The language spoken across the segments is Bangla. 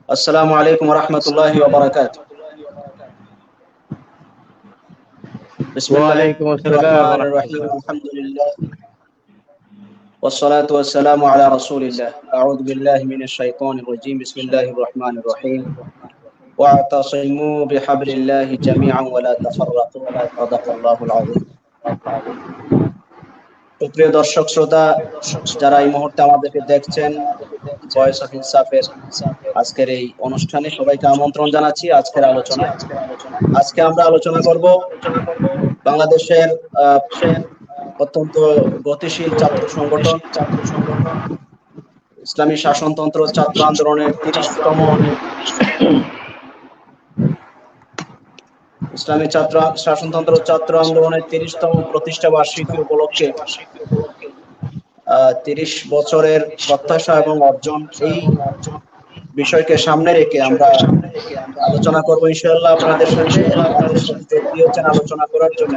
السلام عليكم ورحمة الله وبركاته. بسم الله وعليكم السلام الرحمن ورحمة الرحيم. الله. الحمد لله والصلاة والسلام على رسول الله. أعوذ بالله من الشيطان الرجيم. بسم الله الرحمن الرحيم. واعتصموا بحبل الله جميعا ولا تفرقوا. صدق الله العظيم. প্রিয় দর্শক শ্রোতা, যারা এই মুহূর্তে আমাদেরকে দেখছেন ভয়েস অফ ইনসাফের আজকের এই অনুষ্ঠানে সবাইকে আমন্ত্রণ জানাচ্ছি আজকের আলোচনায়। আজকে আমরা আলোচনা করব বাংলাদেশের অত্যন্ত গতিশীল ছাত্র সংগঠন ইসলামী শাসনতন্ত্র ছাত্র আন্দোলনের 30তম ইসলামী শাসনতন্ত্র ছাত্র আন্দোলনের 30তম প্রতিষ্ঠা বার্ষিকী উপলক্ষে 30 বছরের প্রত্যাশা এবং অর্জন, এই বিষয়কে সামনে রেখে আমরা আলোচনা করব ইনশাআল্লাহ আপনাদের সাথে। আমাদের সাথে যোগ দিয়েছেন আলোচনা করার জন্য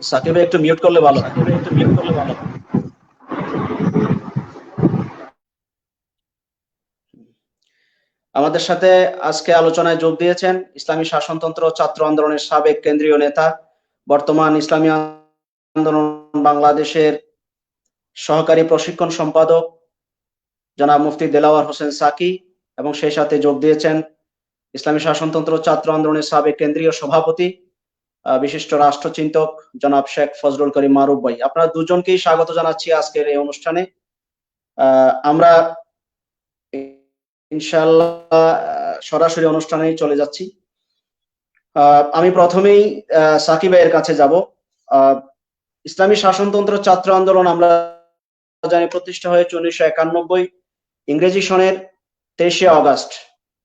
সাকিব ভাই, একটু মিউট করলে ভালো। আমাদের সাথে আজকে আলোচনায় যোগ দিয়েছেন ইসলামী শাসনতন্ত্র ছাত্র আন্দোলনের সাবেক কেন্দ্রীয় নেতা, বর্তমান ইসলামী আন্দোলন বাংলাদেশের সহকারী প্রশিক্ষণ সম্পাদক জনাব মুফতি দেলাওয়ার হোসেন সাকি, এবং সেই সাথে যোগ দিয়েছেন ইসলামী শাসনতন্ত্র ছাত্র আন্দোলনের সাবেক কেন্দ্রীয় সভাপতি বিশিষ্ট রাষ্ট্রচিন্তক জনাব শেখ ফজলুল করিম মারুফ ভাই। আপনারা দুজনকেই স্বাগত জানাচ্ছি আজকের এই অনুষ্ঠানে। আমরা ইনশাআল্লাহ সরাসরি অনুষ্ঠানেই চলে যাচ্ছি। আমি প্রথমেই সাকিব ভাইয়ের কাছে যাব। ইসলামী শাসনতন্ত্র ছাত্র আন্দোলন আমরা জানি প্রতিষ্ঠা হয়েছে 1991 ইংরেজি সনের 23শে অগাস্ট।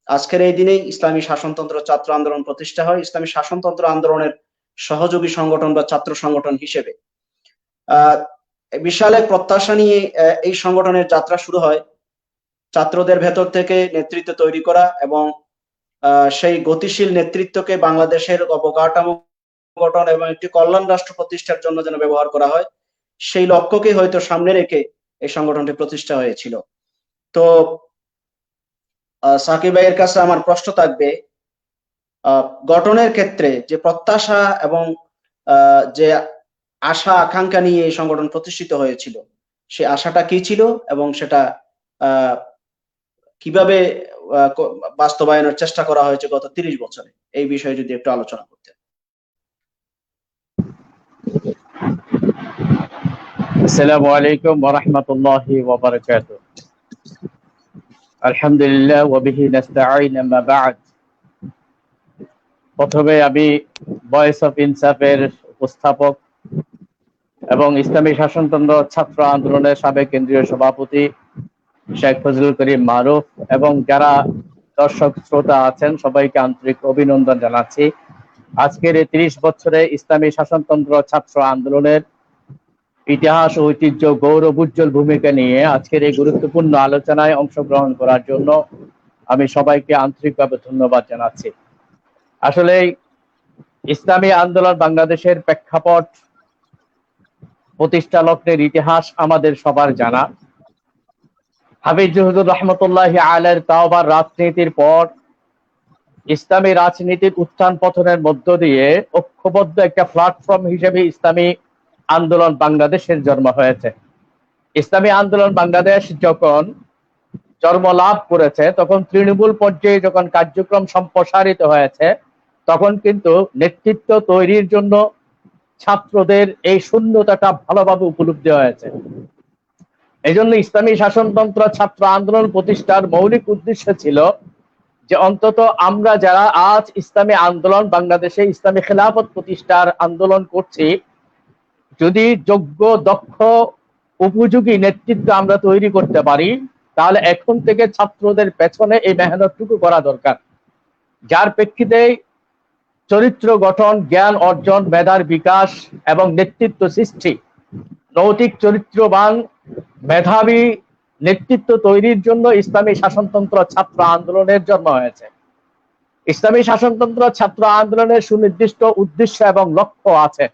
আজকের এই দিনেই ইসলামী শাসনতন্ত্র ছাত্র আন্দোলন প্রতিষ্ঠা হয় ইসলামী শাসনতন্ত্র আন্দোলনের সহযোগী সংগঠন বা ছাত্র সংগঠন হিসেবে। বিশাল এক প্রত্যাশা নিয়ে এই সংগঠনের যাত্রা শুরু হয়। ছাত্রদের ভেতর থেকে নেতৃত্ব তৈরি করা এবং সেই গতিশীল নেতৃত্বকে বাংলাদেশের অবকাঠামো গঠন এবং একটি কল্যাণ রাষ্ট্র প্রতিষ্ঠার জন্য যেন ব্যবহার করা হয়, সেই লক্ষ্যকে হয়তো সামনে রেখে এই সংগঠনটি প্রতিষ্ঠা হয়েছিল। তো সাকিব ভাইয়ের কাছে আমার প্রশ্ন থাকবে, গঠনের ক্ষেত্রে যে প্রত্যাশা এবং যে আশা আকাঙ্ক্ষা নিয়ে এই সংগঠন প্রতিষ্ঠিত হয়েছিল, সে আশাটা কি ছিল এবং সেটা কিভাবে বাস্তবায়নের চেষ্টা করা হয়েছে গত 30 বছরে, এই বিষয়ে যদি একটু আলোচনা করতেন। আসসালামু আলাইকুম ওয়া রাহমাতুল্লাহি ওয়া বারাকাতুহু। আলহামদুলিল্লাহ ওয়া বিহি নাস্তাঈন, আম্মা বা'দ। প্রথমে আমি ভয়েস অফ ইনসাফের উপস্থাপক এবং ইসলামী শাসনতন্ত্র ছাত্র আন্দোলনের সাবেক কেন্দ্রীয় সভাপতি শেখ ফজলুল করিম মারুফ এবং যারা দর্শক শ্রোতা আছেন সবাইকে আন্তরিক অভিনন্দন জানাচ্ছি। আজকের এই 30 বছরে ইসলামী শাসনতন্ত্র ছাত্র আন্দোলনের ইতিহাস, ঐতিহ্য, গৌরব উজ্জ্বল ভূমিকা নিয়ে আজকের এই গুরুত্বপূর্ণ আলোচনায় অংশগ্রহণ করার জন্য আমি সবাইকে আন্তরিকভাবে ধন্যবাদ জানাচ্ছি। আসলে ইসলামী আন্দোলন বাংলাদেশের প্রেক্ষাপট, প্রতিষ্ঠা লগ্নের ইতিহাস আমাদের সবার জানা। হাফিজ হুজুর রহমতুল্লাহি আলাইহির তাওবার রাজনীতির পর ইসলামী রাজনীতির উত্থান পতনের মধ্য দিয়ে ঐক্যবদ্ধ একটা প্ল্যাটফর্ম হিসেবে ইসলামী আন্দোলন বাংলাদেশের জন্ম হয়েছে। ইসলামী আন্দোলন বাংলাদেশ যখন জন্ম লাভ করেছে, তখন তৃণমূল পর্যায়ে যখন কার্যক্রম সম্প্রসারিত হয়েছে, তখন কিন্তু নেতৃত্ব তৈরির জন্য ছাত্রদের এই শূন্যতাটা ভালোভাবে উপলব্ধি হয়েছে। এই জন্য ইসলামী শাসনতন্ত্র ছাত্র আন্দোলন প্রতিষ্ঠার মৌলিক উদ্দেশ্য ছিল যে অন্তত আমরা যারা আজ ইসলামী আন্দোলন বাংলাদেশে ইসলামী খেলাফত প্রতিষ্ঠার আন্দোলন করছি, যদি যোগ্য, দক্ষ, উপযোগী নেতৃত্ব আমরা তৈরি করতে পারি, তাহলে এখন থেকে ছাত্রদের পেছনে এই মেহনতটুকু করা দরকার, যার প্রেক্ষিতে চরিত্র গঠন, জ্ঞান অর্জন, মেধার বিকাশ এবং নেতৃত্ব সৃষ্টি, নৈতিক চরিত্রবান মেধাবী নেতৃত্ব তৈরির জন্য ইসলামী শাসনতন্ত্র ছাত্র আন্দোলনের জন্ম হয়েছে। ইসলামী শাসনতন্ত্র ছাত্র আন্দোলনের সুনির্দিষ্ট উদ্দেশ্য এবং লক্ষ্য আছে।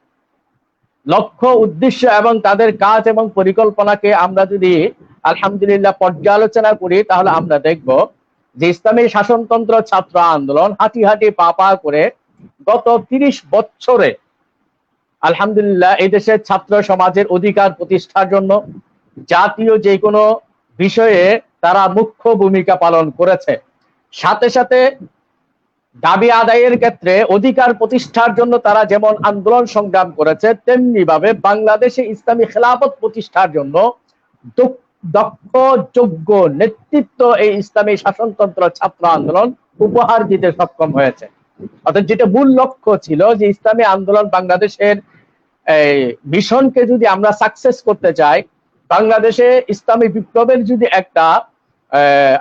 লক্ষ্য উদ্দেশ্য এবং তাদের কাজ এবং পরিকল্পনাকে আমরা যদি আলহামদুলিল্লাহ পর্যালোচনা করি, তাহলে আমরা দেখব যে ইসলামী শাসনতন্ত্র ছাত্র আন্দোলন হাঁটি হাঁটি পা পা করে গত 30 বছরে আলহামদুলিল্লাহ এই দেশের ছাত্র সমাজের অধিকার প্রতিষ্ঠার জন্য জাতীয় যে কোনো বিষয়ে তারা মুখ্য ভূমিকা পালন করেছে। সাথে সাথে দাবি আদায়ের ক্ষেত্রে অধিকার প্রতিষ্ঠার জন্য তারা যেমন আন্দোলন সংগ্রাম করেছে, তেমনি ভাবে বাংলাদেশে ইসলামী খেলাফত প্রতিষ্ঠার জন্য দক্ষ যোগ্য নেতৃত্ব এই ইসলামী শাসনতন্ত্র ছাত্র আন্দোলন উপহার দিতে সক্ষম হয়েছে। অর্থাৎ যেটা মূল লক্ষ্য ছিল যে ইসলামী আন্দোলন বাংলাদেশের মিশনকে যদি আমরা সাকসেস করতে চাই, বাংলাদেশে ইসলামী বিপ্লবের যদি একটা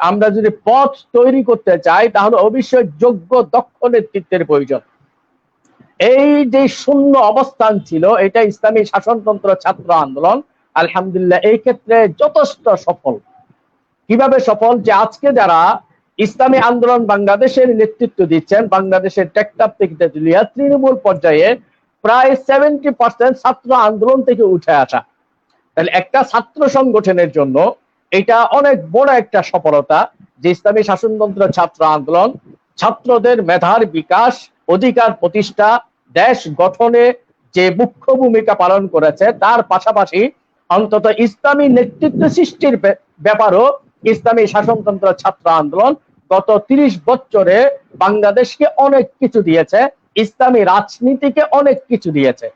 আমরা যদি পথ তৈরি করতে চাই, তাহলে অবশ্যই যোগ্য দক্ষ নেতৃত্বের প্রয়োজন। এই যে শূন্য অবস্থান ছিল, এটা ইসলামী শাসনতন্ত্র ছাত্র আন্দোলন আলহামদুলিল্লাহ এই ক্ষেত্রে যথেষ্ট সফল। কিভাবে সফল? যে আজকে যারা ইসলামী আন্দোলন বাংলাদেশের নেতৃত্ব দিচ্ছেন, বাংলাদেশের টেকনাফ থেকে তেতুলিয়া তৃণমূল পর্যায়ে প্রায় 70% ছাত্র আন্দোলন থেকে উঠে আসা। তাহলে একটা ছাত্র সংগঠনের জন্য এটা অনেক বড় একটা সফলতা যে ইসলামী শাসনতন্ত্র ছাত্র আন্দোলন ছাত্রদের মেধার বিকাশ, অধিকার প্রতিষ্ঠা, দেশ গঠনে যে মুখ্য ভূমিকা পালন করেছে, তার পাশাপাশি অন্তত ইসলামী নেতৃত্ব সৃষ্টির ব্যাপারও ইসলামী শাসনতন্ত্র ছাত্র আন্দোলন গত 30 বছরে বাংলাদেশকে অনেক কিছু দিয়েছে, ইসলামী রাজনীতিকে অনেক কিছু দিয়েছে।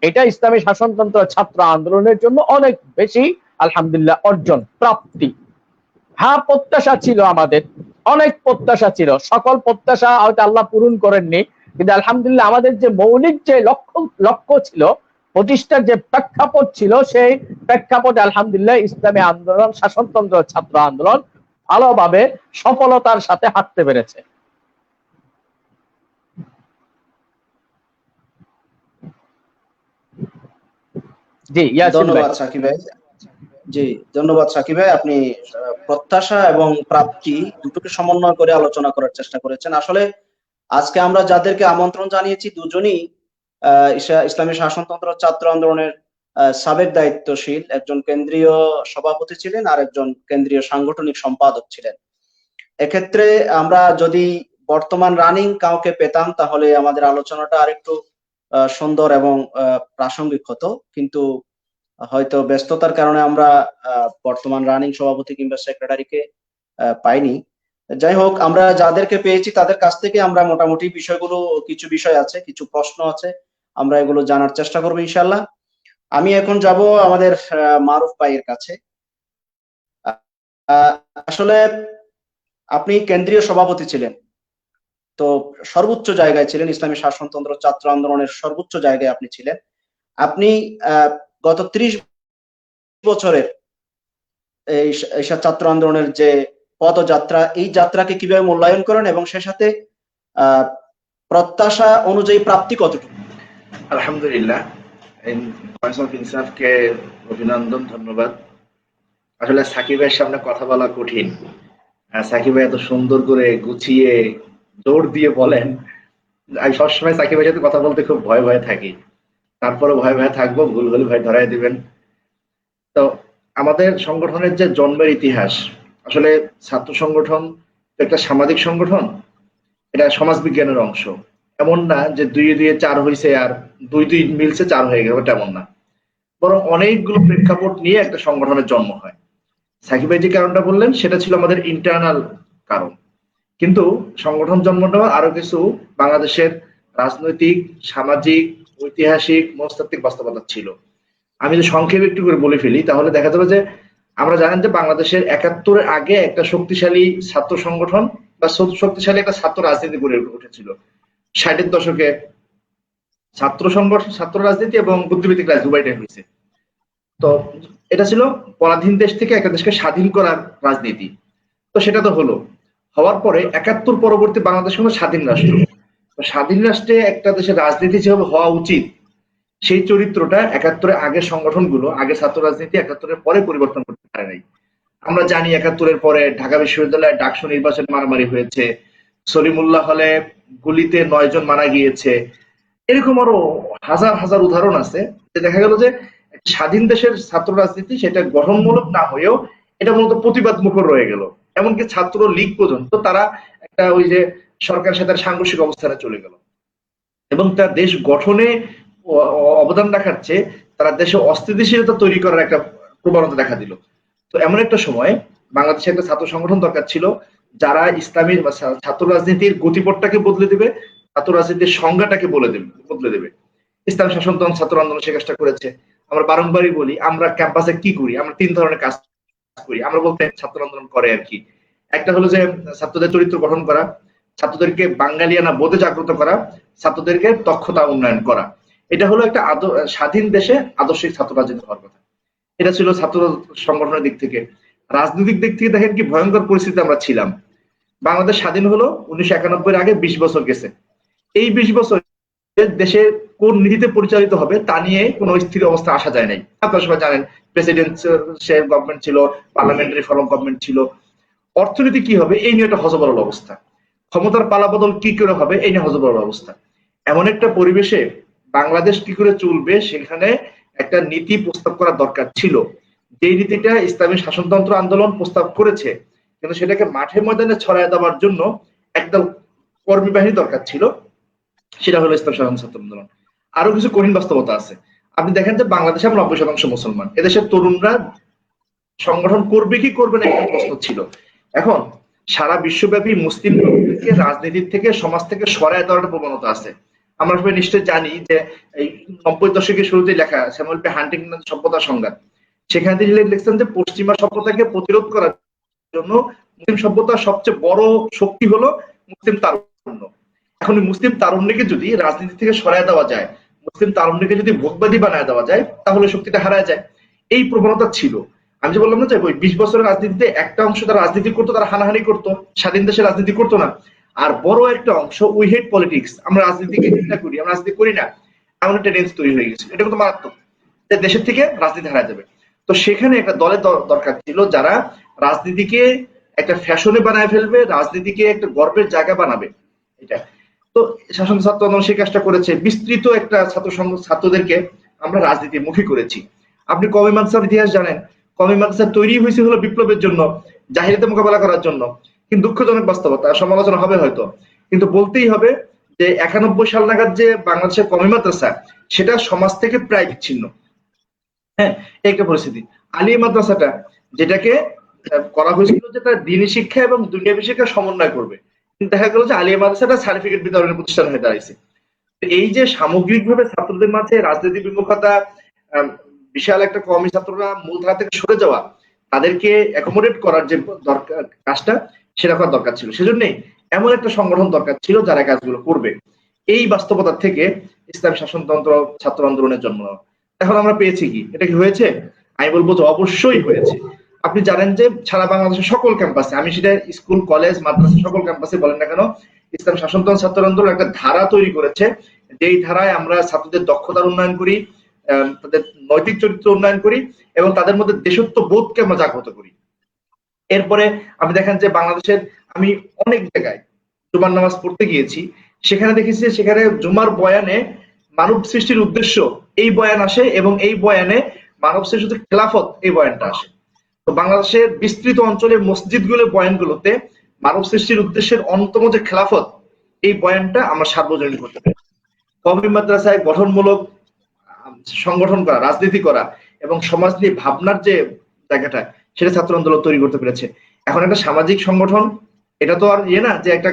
এটা ইসলামী শাসনতন্ত্র ছাত্র আন্দোলনের জন্য অনেক বেশি আলহামদুলিল্লাহ অর্জন প্রাপ্তি। হ্যাঁ, প্রত্যাশা ছিল, আমাদের অনেক প্রত্যাশা ছিল, সকল প্রত্যাশা হয়তো আল্লাহ পূরণ করেননি, কিন্তু আলহামদুলিল্লাহ আমাদের যে মৌলিক যে লক্ষ্য ছিল, প্রতিষ্ঠার যে প্রেক্ষাপট ছিল, সেই প্রেক্ষাপটে আলহামদুলিল্লাহ ইসলামী আন্দোলন শাসনতন্ত্র ছাত্র আন্দোলন ভালোভাবে সফলতার সাথে হাঁটতে পেরেছে। জি, ধন্যবাদ সাকিব ভাই। জি, ধন্যবাদ সাকিব ভাই। আপনি প্রত্যাশা এবং প্রাপ্তি দুটোকে সমন্বয় করে আলোচনা করার চেষ্টা করেছেন। আসলে আজকে আমরা যাদেরকে আমন্ত্রণ জানিয়েছি, দুজনই ইসলামী শাসনতন্ত্র ছাত্র আন্দোলনের সাবেক দায়িত্বশীল, একজন কেন্দ্রীয় সভাপতি ছিলেন আর একজন কেন্দ্রীয় সাংগঠনিক সম্পাদক ছিলেন। এক্ষেত্রে আমরা যদি বর্তমান রানিং কাউকে পেতাম, তাহলে আমাদের আলোচনাটা আরেকটু সুন্দর এবং প্রাসঙ্গিক হতো, কিন্তু হয়তো ব্যস্ততার কারণে আমরা বর্তমান রানিং সভাপতি কিংবা সেক্রেটারিকে পাইনি। যাই হোক, আমরা যাদেরকে পেয়েছি তাদের কাছ থেকে আমরা মোটামুটি বিষয়গুলো, কিছু বিষয় আছে, কিছু প্রশ্ন আছে, আমরা এগুলো জানার চেষ্টা করবো ইনশাল্লাহ। আমি এখন যাব আমাদের মারুফ ভাইয়ের কাছে। আসলে আপনি কেন্দ্রীয় সভাপতি ছিলেন, তো সর্বোচ্চ জায়গায় ছিলেন, ইসলামী শাসনতন্ত্র ছাত্র আন্দোলনের সর্বোচ্চ জায়গায় আপনি ছিলেন। আপনি গত 30 বছরের এই ছাত্র আন্দোলনের যে পদযাত্রা, এই যাত্রাকে কিভাবে মূল্যায়ন করেন এবং সে সাথে প্রত্যাশা অনুযায়ী প্রাপ্তি কতটুকু? আলহামদুলিল্লাহ, ইনসাফকে অভিনন্দন, ধন্যবাদ। আসলে সাকিবের সামনে কথা বলা কঠিন। সাকিব ভাই এত সুন্দর করে গুছিয়ে জোর দিয়ে বলেন, আমি সবসময় সাকিবের সাথে কথা বলতে খুব ভয় ভয়ে থাকি, তারপরে ভয় ভয়ে থাকবো, ভুল হলে ভাই ধরাই দিবেন। তো আমাদের সংগঠনের যে জন্মের ইতিহাস, আসলে ছাত্র সংগঠন একটা সামাজিক সংগঠন, এটা সমাজ বিজ্ঞানের অংশ। এমন না যে 2 2 4 হয়েছে আর 2 2 মিলছে 4 হয়ে গেল, তেমন না, বরং অনেকগুলো প্রেক্ষাপট নিয়ে একটা সংগঠনের জন্ম হয়। সাকিব ভাই যে কারণটা বললেন সেটা ছিল আমাদের ইন্টারনাল কারণ, কিন্তু সংগঠন জন্ম নেওয়া আরো কিছু বাংলাদেশের রাজনৈতিক, সামাজিক, ঐতিহাসিক, মনস্তাত্ত্বিক বাস্তবতা ছিল। আমি যদি সংক্ষেপে একটু করে বলে ফেলি, তাহলে দেখা যাবে যে আমরা জানেন যে বাংলাদেশের 71-এর আগে একটা শক্তিশালী ছাত্র সংগঠন বা শক্তিশালী একটা ছাত্র রাজনীতি গড়ে উঠেছিল। 60-এর দশকে ছাত্র সংগঠন, ছাত্র রাজনীতি এবং বুদ্ধিবৃত্তিক রাজনীতি উভয়টাই হয়েছে। তো এটা ছিল পরাধীন দেশ থেকে একটা দেশকে স্বাধীন করার রাজনীতি। তো সেটা তো হলো, হওয়ার পরে 71 পরবর্তী বাংলাদেশ হলো স্বাধীন রাষ্ট্র। স্বাধীন রাষ্ট্রে একটা দেশের রাজনীতি যেভাবে হওয়া উচিত, সেই চরিত্রটা 71-এর আগের সংগঠনগুলো, আগে ছাত্র রাজনীতি 71-এর পরে পরিবর্তন করতে পারে নাই। আমরা জানি 71-এর পরে ঢাকা বিশ্ববিদ্যালয়ে ডাকসু নির্বাচন মারামারি হয়েছে, সলিমুল্লাহ হলে গুলিতে 9 জন মারা গিয়েছে, এরকম আরো হাজার হাজার উদাহরণ আছে যে দেখা গেল যে স্বাধীন দেশের ছাত্র রাজনীতি সেটা গঠনমূলক না হয়েও এটা মূলত প্রতিবাদ মুখর রয়ে গেল। এমনকি ছাত্র লীগ পর্যন্ত তারা একটা ওই যে সরকারের সাথে সাংঘর্ষিক অবস্থানে চলে গেল এবং তার দেশ গঠনে অবদান রাখার চেয়ে তারা দেশে অস্থিতিশীলতা তৈরি করার একটা প্রবণতা দেখা দিল। তো এমন একটা সময় বাংলাদেশে একটা ছাত্র সংগঠন দরকার ছিল যারা ইসলামী ছাত্র রাজনীতির গতিপথটাকে বদলে দেবে, ছাত্র রাজনীতির সংজ্ঞাটাকে বদলে দেবে। ইসলামী শাসনতন্ত্র ছাত্র আন্দোলন সে কাজটা করেছে। আমরা বারংবারই বলি আমরা ক্যাম্পাসে কি করি, আমরা 3 ধরনের কাজ করি। আমরা বলতে ছাত্র আন্দোলন করে আর কি। একটা হলো যে ছাত্রদের চরিত্র গঠন করা, ছাত্রদেরকে বাঙালিয়ানা বোধে জাগ্রত করা, ছাত্রদেরকে দক্ষতা উন্নয়ন করা। এটা হলো একটা স্বাধীন দেশে আদর্শিক ছাত্র রাজনীতি হওয়ার কথা। এটা ছিল ছাত্র সংগঠনের দিক থেকে। রাজনৈতিক দিক থেকে দেখেন কি ভয়ঙ্কর পরিস্থিতি আমরা ছিলাম। বাংলাদেশ স্বাধীন হলো 1991 আগে 20 বছর গেছে। এই 20 বছর দেশে কোন নীতিতে পরিচালিত হবে তা নিয়ে কোনো স্থির অবস্থা আসা যায় নাই। আপনারা সবাই জানেন প্রেসিডেন্সিয়াল গভর্নমেন্ট ছিল, পার্লামেন্টারি ফর্ম গভর্নমেন্ট ছিল। অর্থনীতি কি হবে এই নিয়ে একটা হযবরল অবস্থা, ক্ষমতার পালাবদল কি করে হবে এই নিয়ে হযবরল অবস্থা। এমন একটা পরিবেশে বাংলাদেশ কি করে চলবে সেখানে একটা নীতি প্রস্তাব করা দরকার ছিল। যেই নীতিটা ইসলামী শাসনতন্ত্র আন্দোলন প্রস্তাব করেছে, কিন্তু সেটাকে মাঠে ময়দানে ছড়ায় দেওয়ার জন্য একদল কর্মী বাহিনী দরকার ছিল, সেটা হলো ইসলাম শাসন ছাত্র আন্দোলন। আরো কিছু কঠিন বাস্তবতা আছে। আপনি দেখেন যে বাংলাদেশে আমরা 90% মুসলমান, এদেশের তরুণরা সংগঠন করবে কি করবে না একটা প্রশ্ন ছিল। এখন সারা বিশ্বব্যাপী মুসলিমকে রাজনীতির থেকে সমাজ থেকে সরায় দেওয়ার একটা প্রবণতা আছে। আমরা সবাই নিশ্চয়ই জানি যে এই 90 দশকের শুরুতে লেখা স্যামুয়েল পি হান্টিংটন সভ্যতা সংঘাত, সেখানে তিনি লিখছেন যে পশ্চিমা সভ্যতাকে প্রতিরোধ করার জন্য মুসলিম সভ্যতার সবচেয়ে বড় শক্তি হলো মুসলিম তারুণ্য। এখন মুসলিম তারুণ্যকে যদি রাজনীতি থেকে সরায় দেওয়া যায়, মুসলিম তারুণ্যকে যদি ভোগবাদী বানায় দেওয়া যায়, তাহলে শক্তিটা হারায় যায়। এই প্রবণতা ছিল। আমি যে বললাম না যে ওই 20 বছরের রাজনীতিতে একটা অংশ তারা রাজনীতি করতো, তারা হানাহানি করতো, স্বাধীন দেশে রাজনীতি করতো না। আর বড় একটা অংশ উই হেট পলিটিক্স, আমরা রাজনীতিকে ঘৃণা করি, আমরা রাজনীতি করি না, এমন একটা টেন্ডেন্সি তৈরি হয়ে গেছে। এটা কিন্তু মারাত্মক, দেশের থেকে রাজনীতি হারায় যাবে। তো সেখানে একটা দলের দরকার ছিল যারা রাজনীতিকে একটা ফ্যাশনে বানায় ফেলবে, রাজনীতিকে একটা গর্বের জায়গা বানাবে। এটা তো শাসন ছাত্র আন্দোলন সেই কাজটা করেছে। বিস্তৃত একটা ছাত্রদেরকে আমরা রাজনীতিমুখী করেছি। আপনি কওমি মাদ্রাসার ইতিহাস জানেন, কওমি মাদ্রাসা তৈরি হয়েছে হলো বিপ্লবের জন্য, জাহিলিয়াতে মোকাবেলা করার জন্য। কিন্তু দুঃখজনক বাস্তবতা, সমালোচনা হবে হয়তো, কিন্তু বলতেই হবে যে 91 সাল নাগাদ যে বাংলাদেশের কওমি মাদ্রাসা সেটা সমাজ থেকে প্রায় বিচ্ছিন্ন। হ্যাঁ, একটা পরিস্থিতি। আলিয়া মাদ্রাসাটা যেটাকে করা হয়েছিল যে তার দ্বীনি শিক্ষা এবং দুনিয়াবী শিক্ষা সমন্বয় করবে, কিন্তু দেখা গেল যে আলিয়া মাদ্রাসাটা সার্টিফিকেট বিতরণের প্রতিষ্ঠান হয়ে দাঁড়িয়েছে। এই যে সামগ্রিকভাবে ছাত্রদের মাঝে রাজনীতি বিমুখতা, বিশাল একটা কওমি ছাত্ররা মূলধারা থেকে সরে যাওয়া, তাদেরকে অ্যাকোমোডেট করার যে দরকার কাজটা সেটা করার দরকার ছিল। সেজন্যই এমন একটা সংগঠন দরকার ছিল যারা কাজগুলো করবে। এই বাস্তবতা থেকে ইসলামী শাসনতন্ত্র ছাত্র আন্দোলনের জন্ম নেওয়া। এখন আমরা পেয়েছি কি? এটা কি হয়েছে? আমি বলবো যে অবশ্যই হয়েছে। আপনি জানেন যে সারা বাংলাদেশের সকল ক্যাম্পাসে, আমি সেটা স্কুল কলেজ মাদ্রাসা সকল ক্যাম্পাসে বলেন না কেন, ইসলাম শাসনতন্ত্র ছাত্র আন্দোলন একটা ধারা তৈরি করেছে, যেই ধারায় আমরা ছাত্রদের দক্ষতার উন্নয়ন করি, তাদের নৈতিক চরিত্র উন্নয়ন করি এবং তাদের মধ্যে দেশত্ব বোধকে আমরা জাগ্রত করি। এরপরে আপনি দেখেন যে বাংলাদেশের আমি অনেক জায়গায় জুমার নামাজ পড়তে গিয়েছি, সেখানে দেখেছি সেখানে জুমার বয়ানে মানব সৃষ্টির উদ্দেশ্য এই বয়ান আসে এবং এই বয়ানে মানব সৃষ্টির খেলাফত এই বয়ানটা আসে। তো বাংলাদেশের বিস্তৃত অঞ্চলের মসজিদগুলোর বয়ানগুলোতে মানব সৃষ্টির উদ্দেশ্যের অন্যতম যে খেলাফত এই বয়ানটা আমরা সার্বজনীন করতে পারি। কওমি মাদ্রাসায় গঠনমূলক সংগঠন করা, রাজনীতি করা এবং সমাজ নিয়ে ভাবনার যে জায়গাটা সেটা ছাত্র আন্দোলন তৈরি করতে পেরেছে। এখন একটা সামাজিক সংগঠন, এটা তো আর না যে একটা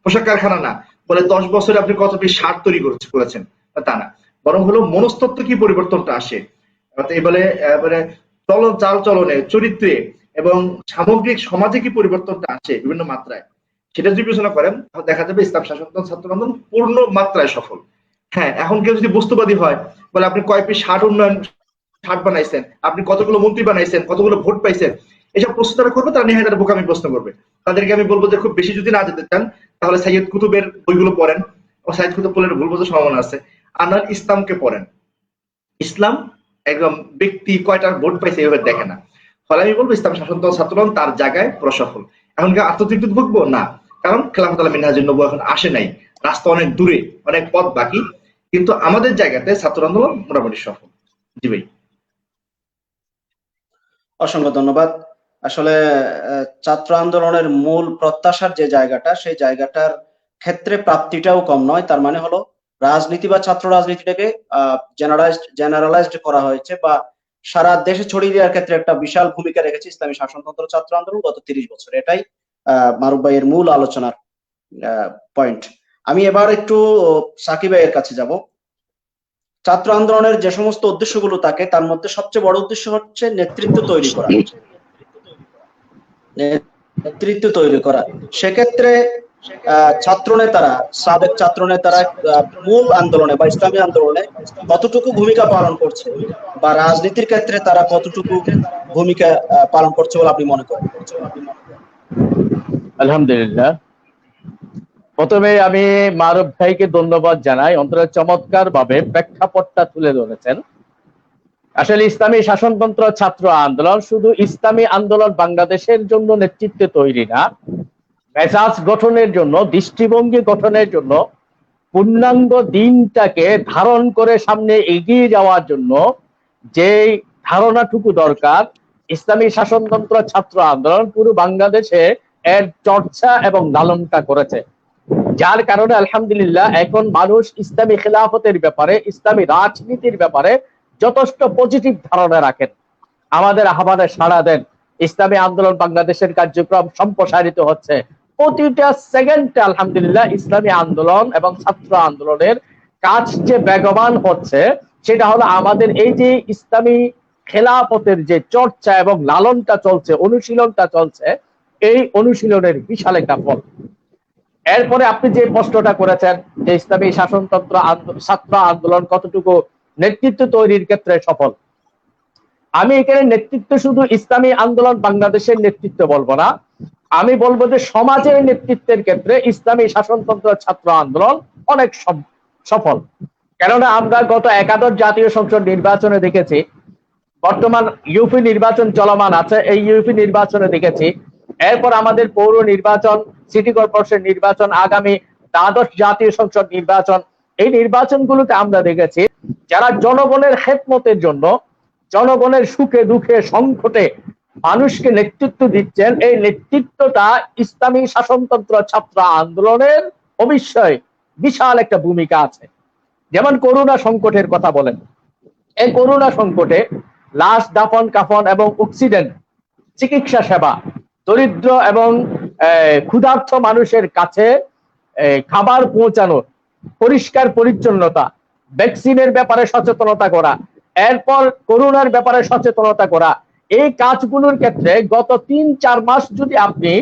পোশাক কারখানা না, বলে 10 বছরে আপনি কত বেশি শার্ট তৈরি করেছেন তা না, বরং হলো মনস্তত্ত্ব কি পরিবর্তনটা আসে, এবারে চাল চলনে, চরিত্রে এবং সামগ্রিক সমাজে কি পরিবর্তনটা আসে বিভিন্ন মাত্রায়, সেটা যদি বিবেচনা করেন দেখা যাবে ইসলাম শাসনতন্ত্র ছাত্র আন্দোলন পূর্ণ মাত্রায় সফল। হ্যাঁ, এখন কেউ যদি বস্তুবাদী হয়, বলে আপনি কয় পিস শার্ট বানাইছেন, আপনি কতগুলো মন্ত্রী বানাইছেন, কতগুলো ভোট পাইছেন, এসব প্রশ্ন তারা করবে, তারা নিহায় তারা বোকামি প্রশ্ন করবে। তাদেরকে আমি বলবো যে খুব বেশি যদি না যেতে চান তাহলে সাইয়্যিদ কুতুবের বইগুলো পড়েন, ও সাইয়্যিদ কুতুব বলে ভুল বোঝার সম্ভাবনা আছে, আর ইসলামকে পড়েন। ইসলাম একদম ব্যক্তি কয়টা ভোট পাইছে এভাবে দেখে না। ফলে আমি বলবো ইসলাম শাসনতন্ত্র ছাত্রগণ তার জায়গায় প্রসফল। এখন কি আত্মতৃপ্তি ভুগবো না, কারণ খেলাফত আল মিনহাজুন নবুওয়া এখন আসে নাই, রাস্তা অনেক দূরে, অনেক পথ বাকি। কিন্তু আমাদের জায়গাতে ছাত্র আন্দোলন মোটামুটি সফল। জি ভাই। অসংখ্য ধন্যবাদ। আসলে ছাত্র আন্দোলনের মূল প্রত্যাশার যে জায়গাটা, সেই জায়গাটার ক্ষেত্রে প্রাপ্তিটাও কম নয়। তার মানে হলো রাজনীতি বা ছাত্র রাজনীতিটাকে জেনারেলাইজড করা হয়েছে বা সারা দেশে ছড়িয়ে দেওয়ার ক্ষেত্রে একটা বিশাল ভূমিকা রেখেছে ইসলামী শাসনতন্ত্র ছাত্র আন্দোলন গত 30 বছর। এটাই মারুফ ভাইয়ের মূল আলোচনার পয়েন্ট। আমি এবার একটু সাকিব ভাইয়ের কাছে যাব। ছাত্র আন্দোলনের যে সমস্ত উদ্দেশ্যগুলো থাকে তার মধ্যে সবচেয়ে বড় উদ্দেশ্য হচ্ছে নেতৃত্ব তৈরি করা। নেতৃত্ব তৈরি করা, সেক্ষেত্রে ছাত্র নেতারা, সাবেক ছাত্র নেতারা মূল আন্দোলনে বা ইসলামী আন্দোলনে কতটুকু ভূমিকা পালন করছে বা রাজনীতির ক্ষেত্রে তারা কতটুকু ভূমিকা পালন করছে বলে আপনি মনে করেন? আলহামদুলিল্লাহ, প্রথমে আমি মারুফ ভাইকে ধন্যবাদ জানাই, অন্তরে চমৎকার ভাবে প্রেক্ষাপটটা তুলে ধরেছেন। আসলে ইসলামী শাসনতন্ত্র ছাত্র আন্দোলন শুধু ইসলামী আন্দোলন বাংলাদেশের জন্য নেতৃত্ব তৈরি না, মেজাজ গঠনের জন্য, দৃষ্টিভঙ্গি গঠনের জন্য, পূর্ণাঙ্গ দিনটাকে ধারণ করে সামনে এগিয়ে যাওয়ার জন্য যে ধারণাটুকু দরকার, ইসলামী শাসনতন্ত্র ছাত্র আন্দোলন পুরো বাংলাদেশে এর চর্চা এবং লালনটা করেছে। যার কারণে আলহামদুলিল্লাহ এখন মানুষ ইসলামী খেলাফতের ব্যাপারে, ইসলামী রাজনীতির ব্যাপারে যথেষ্ট পজিটিভ ধারণা রাখেন, আমাদের আহ্বানে সাড়া দেন। ইসলামী আন্দোলন বাংলাদেশের কার্যক্রম সম্প্রসারিত হচ্ছে প্রতিটা সেকেন্ডে। আলহামদুলিল্লাহ ইসলামী আন্দোলন এবং ছাত্র আন্দোলনের কাজ যে বেগবান হচ্ছে, সেটা হলো আমাদের এই যে ইসলামী খেলাফতের যে চর্চা এবং লালনটা চলছে, অনুশীলনটা চলছে, এই অনুশীলনের বিশাল একটা ফল। এরপরে আপনি যে প্রশ্নটা করেছেন যে ইসলামী শাসনতন্ত্র ছাত্র আন্দোলন কতটুকু নেতৃত্ব তৈরির ক্ষেত্রে সফল, আমি এখানে নেতৃত্ব শুধু ইসলামী আন্দোলন বাংলাদেশের নেতৃত্ব বলবো না, আমি বলবো যে সমাজের নেতৃত্বের ক্ষেত্রে ইসলামী শাসনতন্ত্র ছাত্র আন্দোলন অনেক সফল। কেননা আমরা গত একাদশ জাতীয় সংসদ নির্বাচনে দেখেছি, বর্তমান ইউপি নির্বাচন চলমান আছে, এই ইউপি নির্বাচনে দেখেছি, এরপর আমাদের পৌর নির্বাচন, সিটি কর্পোরেশন নির্বাচন, আগামী দ্বাদশ জাতীয় সংসদ নির্বাচন, এই নির্বাচনগুলোতে আমরা দেখেছি যারা জনগণের খেদমতের জন্য, জনগণের সুখে দুঃখে সংকটে মানুষকে নেতৃত্ব দিচ্ছেন, এই নেতৃত্বটা ইসলামী শাসনতন্ত্র ছাত্র আন্দোলনের অবশ্যই বিশাল একটা ভূমিকা আছে। যেমন করোনা সংকটের কথা বলেন, এই করোনা সংকটে লাশ দাফন কাফন এবং অক্সিজেন, চিকিৎসা সেবা, দরিদ্র এবং ক্ষুধার্ত মানুষের কাছে খাবার পৌঁছানো, পরিষ্কার পরিচ্ছন্নতা, ভ্যাকসিনের ব্যাপারে সচেতনতা করা, এরপর করোনার ব্যাপারে সচেতনতা করা, এই কাজগুলোর ক্ষেত্রে গত ৩-৪ মাস যদি আপনি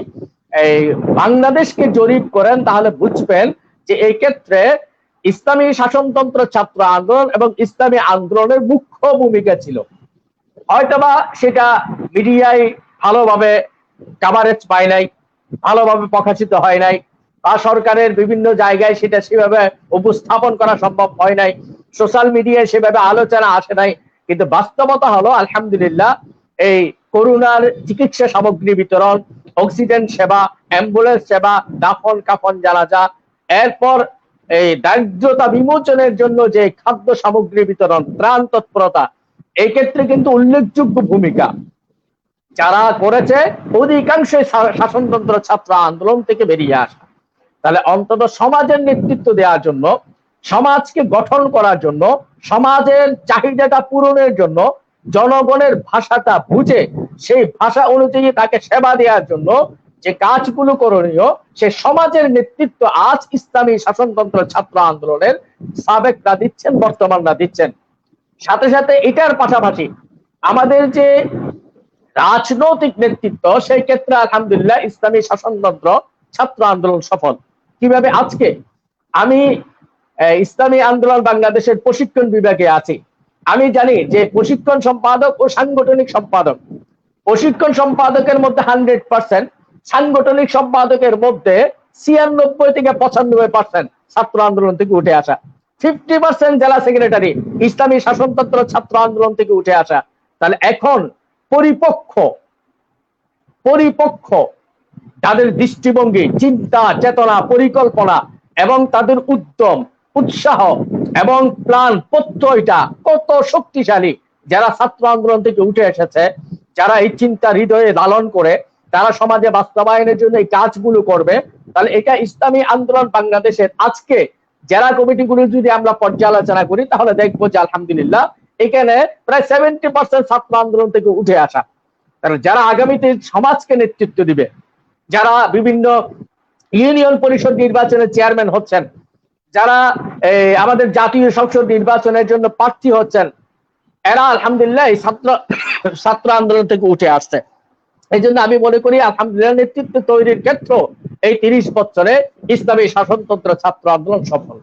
বাংলাদেশকে জরিপ করেন তাহলে বুঝবেন যে এই ক্ষেত্রে ইসলামী শাসনতন্ত্র ছাত্র আন্দোলন এবং ইসলামী আন্দোলনের মুখ্য ভূমিকা ছিল। হয়তোবা সেটা মিডিয়ায় ভালোভাবে কভারেজ পায় নাই, ভালোভাবে প্রকাশিত হয় নাই, বা সরকারের বিভিন্ন জায়গায় সেটা সেভাবে উপস্থাপন করা সম্ভব হয় নাই, সোশ্যাল মিডিয়ায় সেভাবে আলোচনা আসে নাই। কিন্তু বাস্তবতা হলো আলহামদুলিল্লাহ এই করোনার চিকিৎসা সামগ্রী বিতরণ, অক্সিজেন সেবা, অ্যাম্বুলেন্স সেবা, দাফন কাফন জানাজা, এরপর এই দারিদ্রতা বিমোচনের জন্য যে খাদ্য সামগ্রী বিতরণ, ত্রাণ তৎপরতা, এই ক্ষেত্রে কিন্তু উল্লেখযোগ্য ভূমিকা যারা করেছে অধিকাংশই শাসনতন্ত্র ছাত্র আন্দোলন থেকে বেরিয়ে আসা। তাহলে অন্তত সমাজের নেতৃত্ব দেওয়ার জন্য, সমাজকে গঠন করার জন্য, সমাজের চাহিদাটা পূরণের জন্য, জনগণের ভাষাটা বুঝে সেই ভাষা অনুযায়ী তাকে সেবা দেওয়ার জন্য যে কাজগুলো করণীয়, সে সমাজের নেতৃত্ব আজ ইসলামী শাসনতন্ত্র ছাত্র আন্দোলনের সাবেকরা দিচ্ছেন, বর্তমানরা দিচ্ছেন। সাথে সাথে এটার পাশাপাশি আমাদের যে রাজনৈতিক নেতৃত্ব, সেই ক্ষেত্রে আলহামদুলিল্লাহ ইসলামী শাসনতন্ত্র ছাত্র আন্দোলন সফল। কিভাবে? আজকে আমি ইসলামী আন্দোলন বাংলাদেশের প্রশিক্ষণ বিভাগে আছি, আমি জানি যে প্রশিক্ষণ সম্পাদক ও সাংগঠনিক সম্পাদক, প্রশিক্ষণ সম্পাদকের মধ্যে 100%, সাংগঠনিক সম্পাদকের মধ্যে 96 থেকে 95% ছাত্র আন্দোলন থেকে উঠে আসা, 50% জেলা সেক্রেটারি ইসলামী শাসনতন্ত্র ছাত্র আন্দোলন থেকে উঠে আসা। তাহলে এখন পরিপক্ষ তাদের দৃষ্টিভঙ্গি, চিন্তা চেতনা, পরিকল্পনা এবং তাদের উদ্যম উৎসাহ এবং প্ল্যান প্রত্যয়টা কত শক্তিশালী, যারা ছাত্র আন্দোলন থেকে উঠে এসেছে, যারা এই চিন্তা হৃদয়ে লালন করে তারা সমাজে বাস্তবায়নের জন্য এই কাজগুলো করবে, তাহলে এটা ইসলামী আন্দোলন বাংলাদেশের আজকে জেলা কমিটিগুলো যদি আমরা পর্যালোচনা করি তাহলে দেখবো যে আলহামদুলিল্লাহ এখানে প্রায় 70% ছাত্র আন্দোলন থেকে উঠে আসা, কারণ যারা আগামীতে সমাজকে নেতৃত্ব দিবে, যারা বিভিন্ন ইউনিয়ন পরিষদ নির্বাচনের চেয়ারম্যান হচ্ছেন, যারা আমাদের জাতীয় সংসদ নির্বাচনের জন্য প্রার্থী হচ্ছেন, এরা আলহামদুলিল্লাহ এই ছাত্র আন্দোলন থেকে উঠে আসছে। এই জন্য আমি মনে করি আলহামদুলিল্লাহ নেতৃত্ব তৈরির ক্ষেত্র এই 30 বছরে ইসলামী শাসনতন্ত্র ছাত্র আন্দোলন সফল।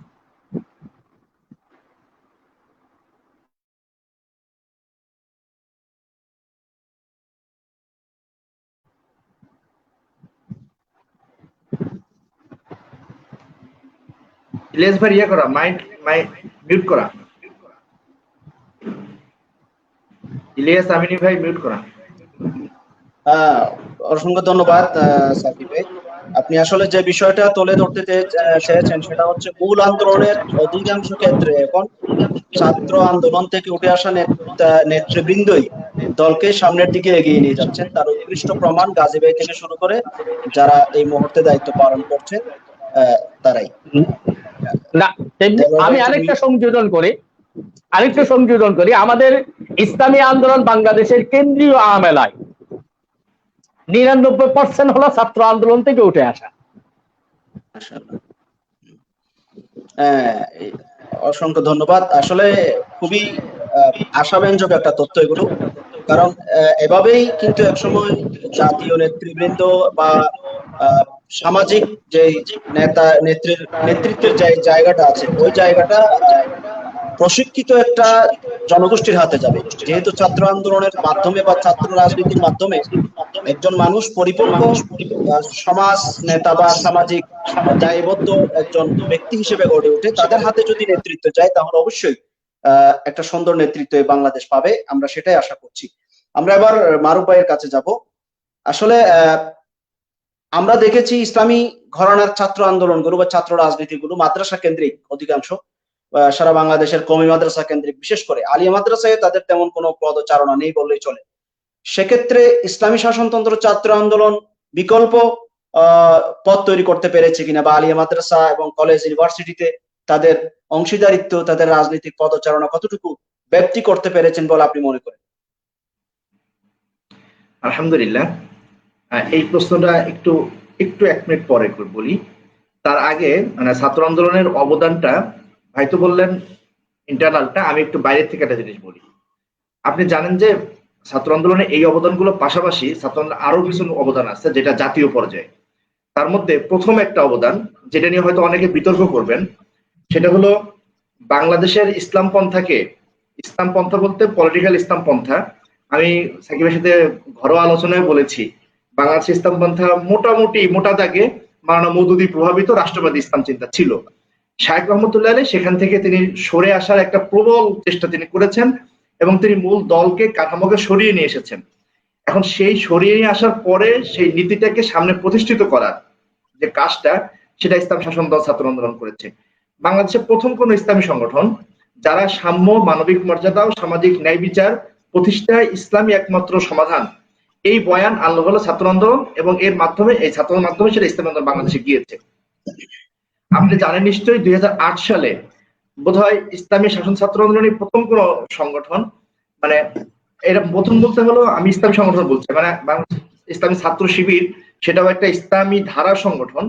ইলিয়াস ভাই ইয়ে করা, মাইক মিউট করা, ইলিয়াস আমিনী ভাই মিউট করা। অসংখ্য ধন্যবাদ সাকিব ভাই। আপনি আসলে যে বিষয়টা তুলে ধরতে চেয়েছেন সেটা হচ্ছে মূল আন্দোলনের অধিকাংশ ক্ষেত্রে এখন ছাত্র আন্দোলন থেকে উঠে আসা নেতৃবৃন্দই দলকে সামনের দিকে এগিয়ে নিয়ে যাচ্ছেন। তার উৎকৃষ্ট প্রমাণ গাজী ভাই থেকে শুরু করে যারা এই মুহূর্তে দায়িত্ব পালন করছেন তারাই। না, আমি আরেকটা সংযোজন করি, আমাদের ইসলামী আন্দোলন বাংলাদেশের কেন্দ্রীয় আমেলায় 99% হলো ছাত্র আন্দোলন থেকে উঠে আসা। অসংখ্য ধন্যবাদ। আসলে খুবই আশাব্যঞ্জক একটা তথ্য এগুলো, কারণ এভাবেই কিন্তু একসময় জাতীয় নেতৃবৃন্দ বা সামাজিক যে নেতৃত্বের যে জায়গাটা আছে ওই জায়গাটা প্রশিক্ষিত একটা জনগোষ্ঠীর হাতে যাবে। যেহেতু ছাত্র আন্দোলনের মাধ্যমে বা ছাত্র রাজনীতির মাধ্যমে একজন মানুষ পরিপক্ক সমাজ নেতা বা সামাজিক দায়বদ্ধ একজন ব্যক্তি হিসেবে গড়ে ওঠে, তাদের হাতে যদি নেতৃত্ব যায় তাহলে অবশ্যই একটা সুন্দর নেতৃত্ব বাংলাদেশ পাবে, আমরা সেটাই আশা করছি। আমরা এবার মারুফ ভাইয়ের কাছে যাব। আসলে আমরা দেখেছি ইসলামী ঘরানার ছাত্র আন্দোলনগুলো বা ছাত্র রাজনীতিগুলো মাদ্রাসা কেন্দ্রিক, অধিকাংশ সারা বাংলাদেশের কওমি মাদ্রাসা কেন্দ্রিক, বিশেষ করে আলিয়া মাদ্রাসায় তাদের তেমন কোনো পদচারণা নেই বললেই চলে। সেক্ষেত্রে ইসলামী শাসনতন্ত্র ছাত্র আন্দোলন বিকল্প পথ তৈরি করতে পেরেছে কিনা, বা আলিয়া মাদ্রাসা এবং কলেজ ইউনিভার্সিটিতে তাদের অংশীদারিত্ব, তাদের রাজনৈতিক পদচারণা কতটুকু ব্যক্তি করতে পেরেছেন বলে আপনি মনে করেন? আলহামদুলিল্লাহ, এই প্রশ্নটা একটু 1 মিনিট পরে বলি। তার আগে মানে ছাত্র আন্দোলনের অবদানটা ভাই তো বললেন ইন্টারনালটা, আমি একটু বাইরের থেকে একটা জিনিস বলি। আপনি জানেন যে ছাত্র আন্দোলনের এই অবদানগুলো পাশাপাশি ছাত্র আন্দোলনের আরো কিছু অবদান আছে যেটা জাতীয় পর্যায়ে। তার মধ্যে প্রথম একটা অবদান যেটা নিয়ে হয়তো অনেকে বিতর্ক করবেন, সেটা হলো বাংলাদেশের ইসলাম পন্থাকে, ইসলাম পন্থা বলতে পলিটিক্যাল ইসলাম পন্থা, আমি সাকিবের সাথে ঘরোয়া আলোচনায় বলেছি বাংলাদেশের ইসলাম পন্থা মোটামুটি মোটা দাগে মাওলানা মওদুদী প্রভাবিত রাষ্ট্রবাদী ইসলাম চিন্তা ছিল। শায়েখ রহমতুল্লাহ আলাইহি সেখান থেকে তিনি সরে আসার একটা প্রবল চেষ্টা তিনি করেছেন এবং তিনি মূল দলকে কাঠামোকে সরিয়ে নিয়ে এসেছেন। এখন সেই সরিয়ে নিয়ে আসার পরে সেই নীতিটাকে সামনে প্রতিষ্ঠিত করার যে কাজটা, সেটা ইসলাম শাসন দল ছাত্র আন্দোলন করেছে। বাংলাদেশের প্রথম কোন ইসলামী সংগঠন যারা সাম্য, মানবিক মর্যাদা ও সামাজিক ন্যায় বিচার প্রতিষ্ঠায় ইসলামী একমাত্র সমাধান, এই বয়ান আনলো হলো ছাত্র আন্দোলন, এবং এর মাধ্যমে এই ছাত্র মাধ্যমে সেটা ইসলামী আন্দোলন বাংলাদেশে গিয়েছে। আপনি জানেন নিশ্চয়ই 2008 সালে বোধহয় ইসলামী শাসন ছাত্র আন্দোলনের প্রথম কোন সংগঠন, মানে এটা প্রথম বলতে হলো আমি ইসলামী সংগঠন বলছি, মানে ইসলামী ছাত্র শিবির, সেটাও একটা ইসলামী ধারা সংগঠন,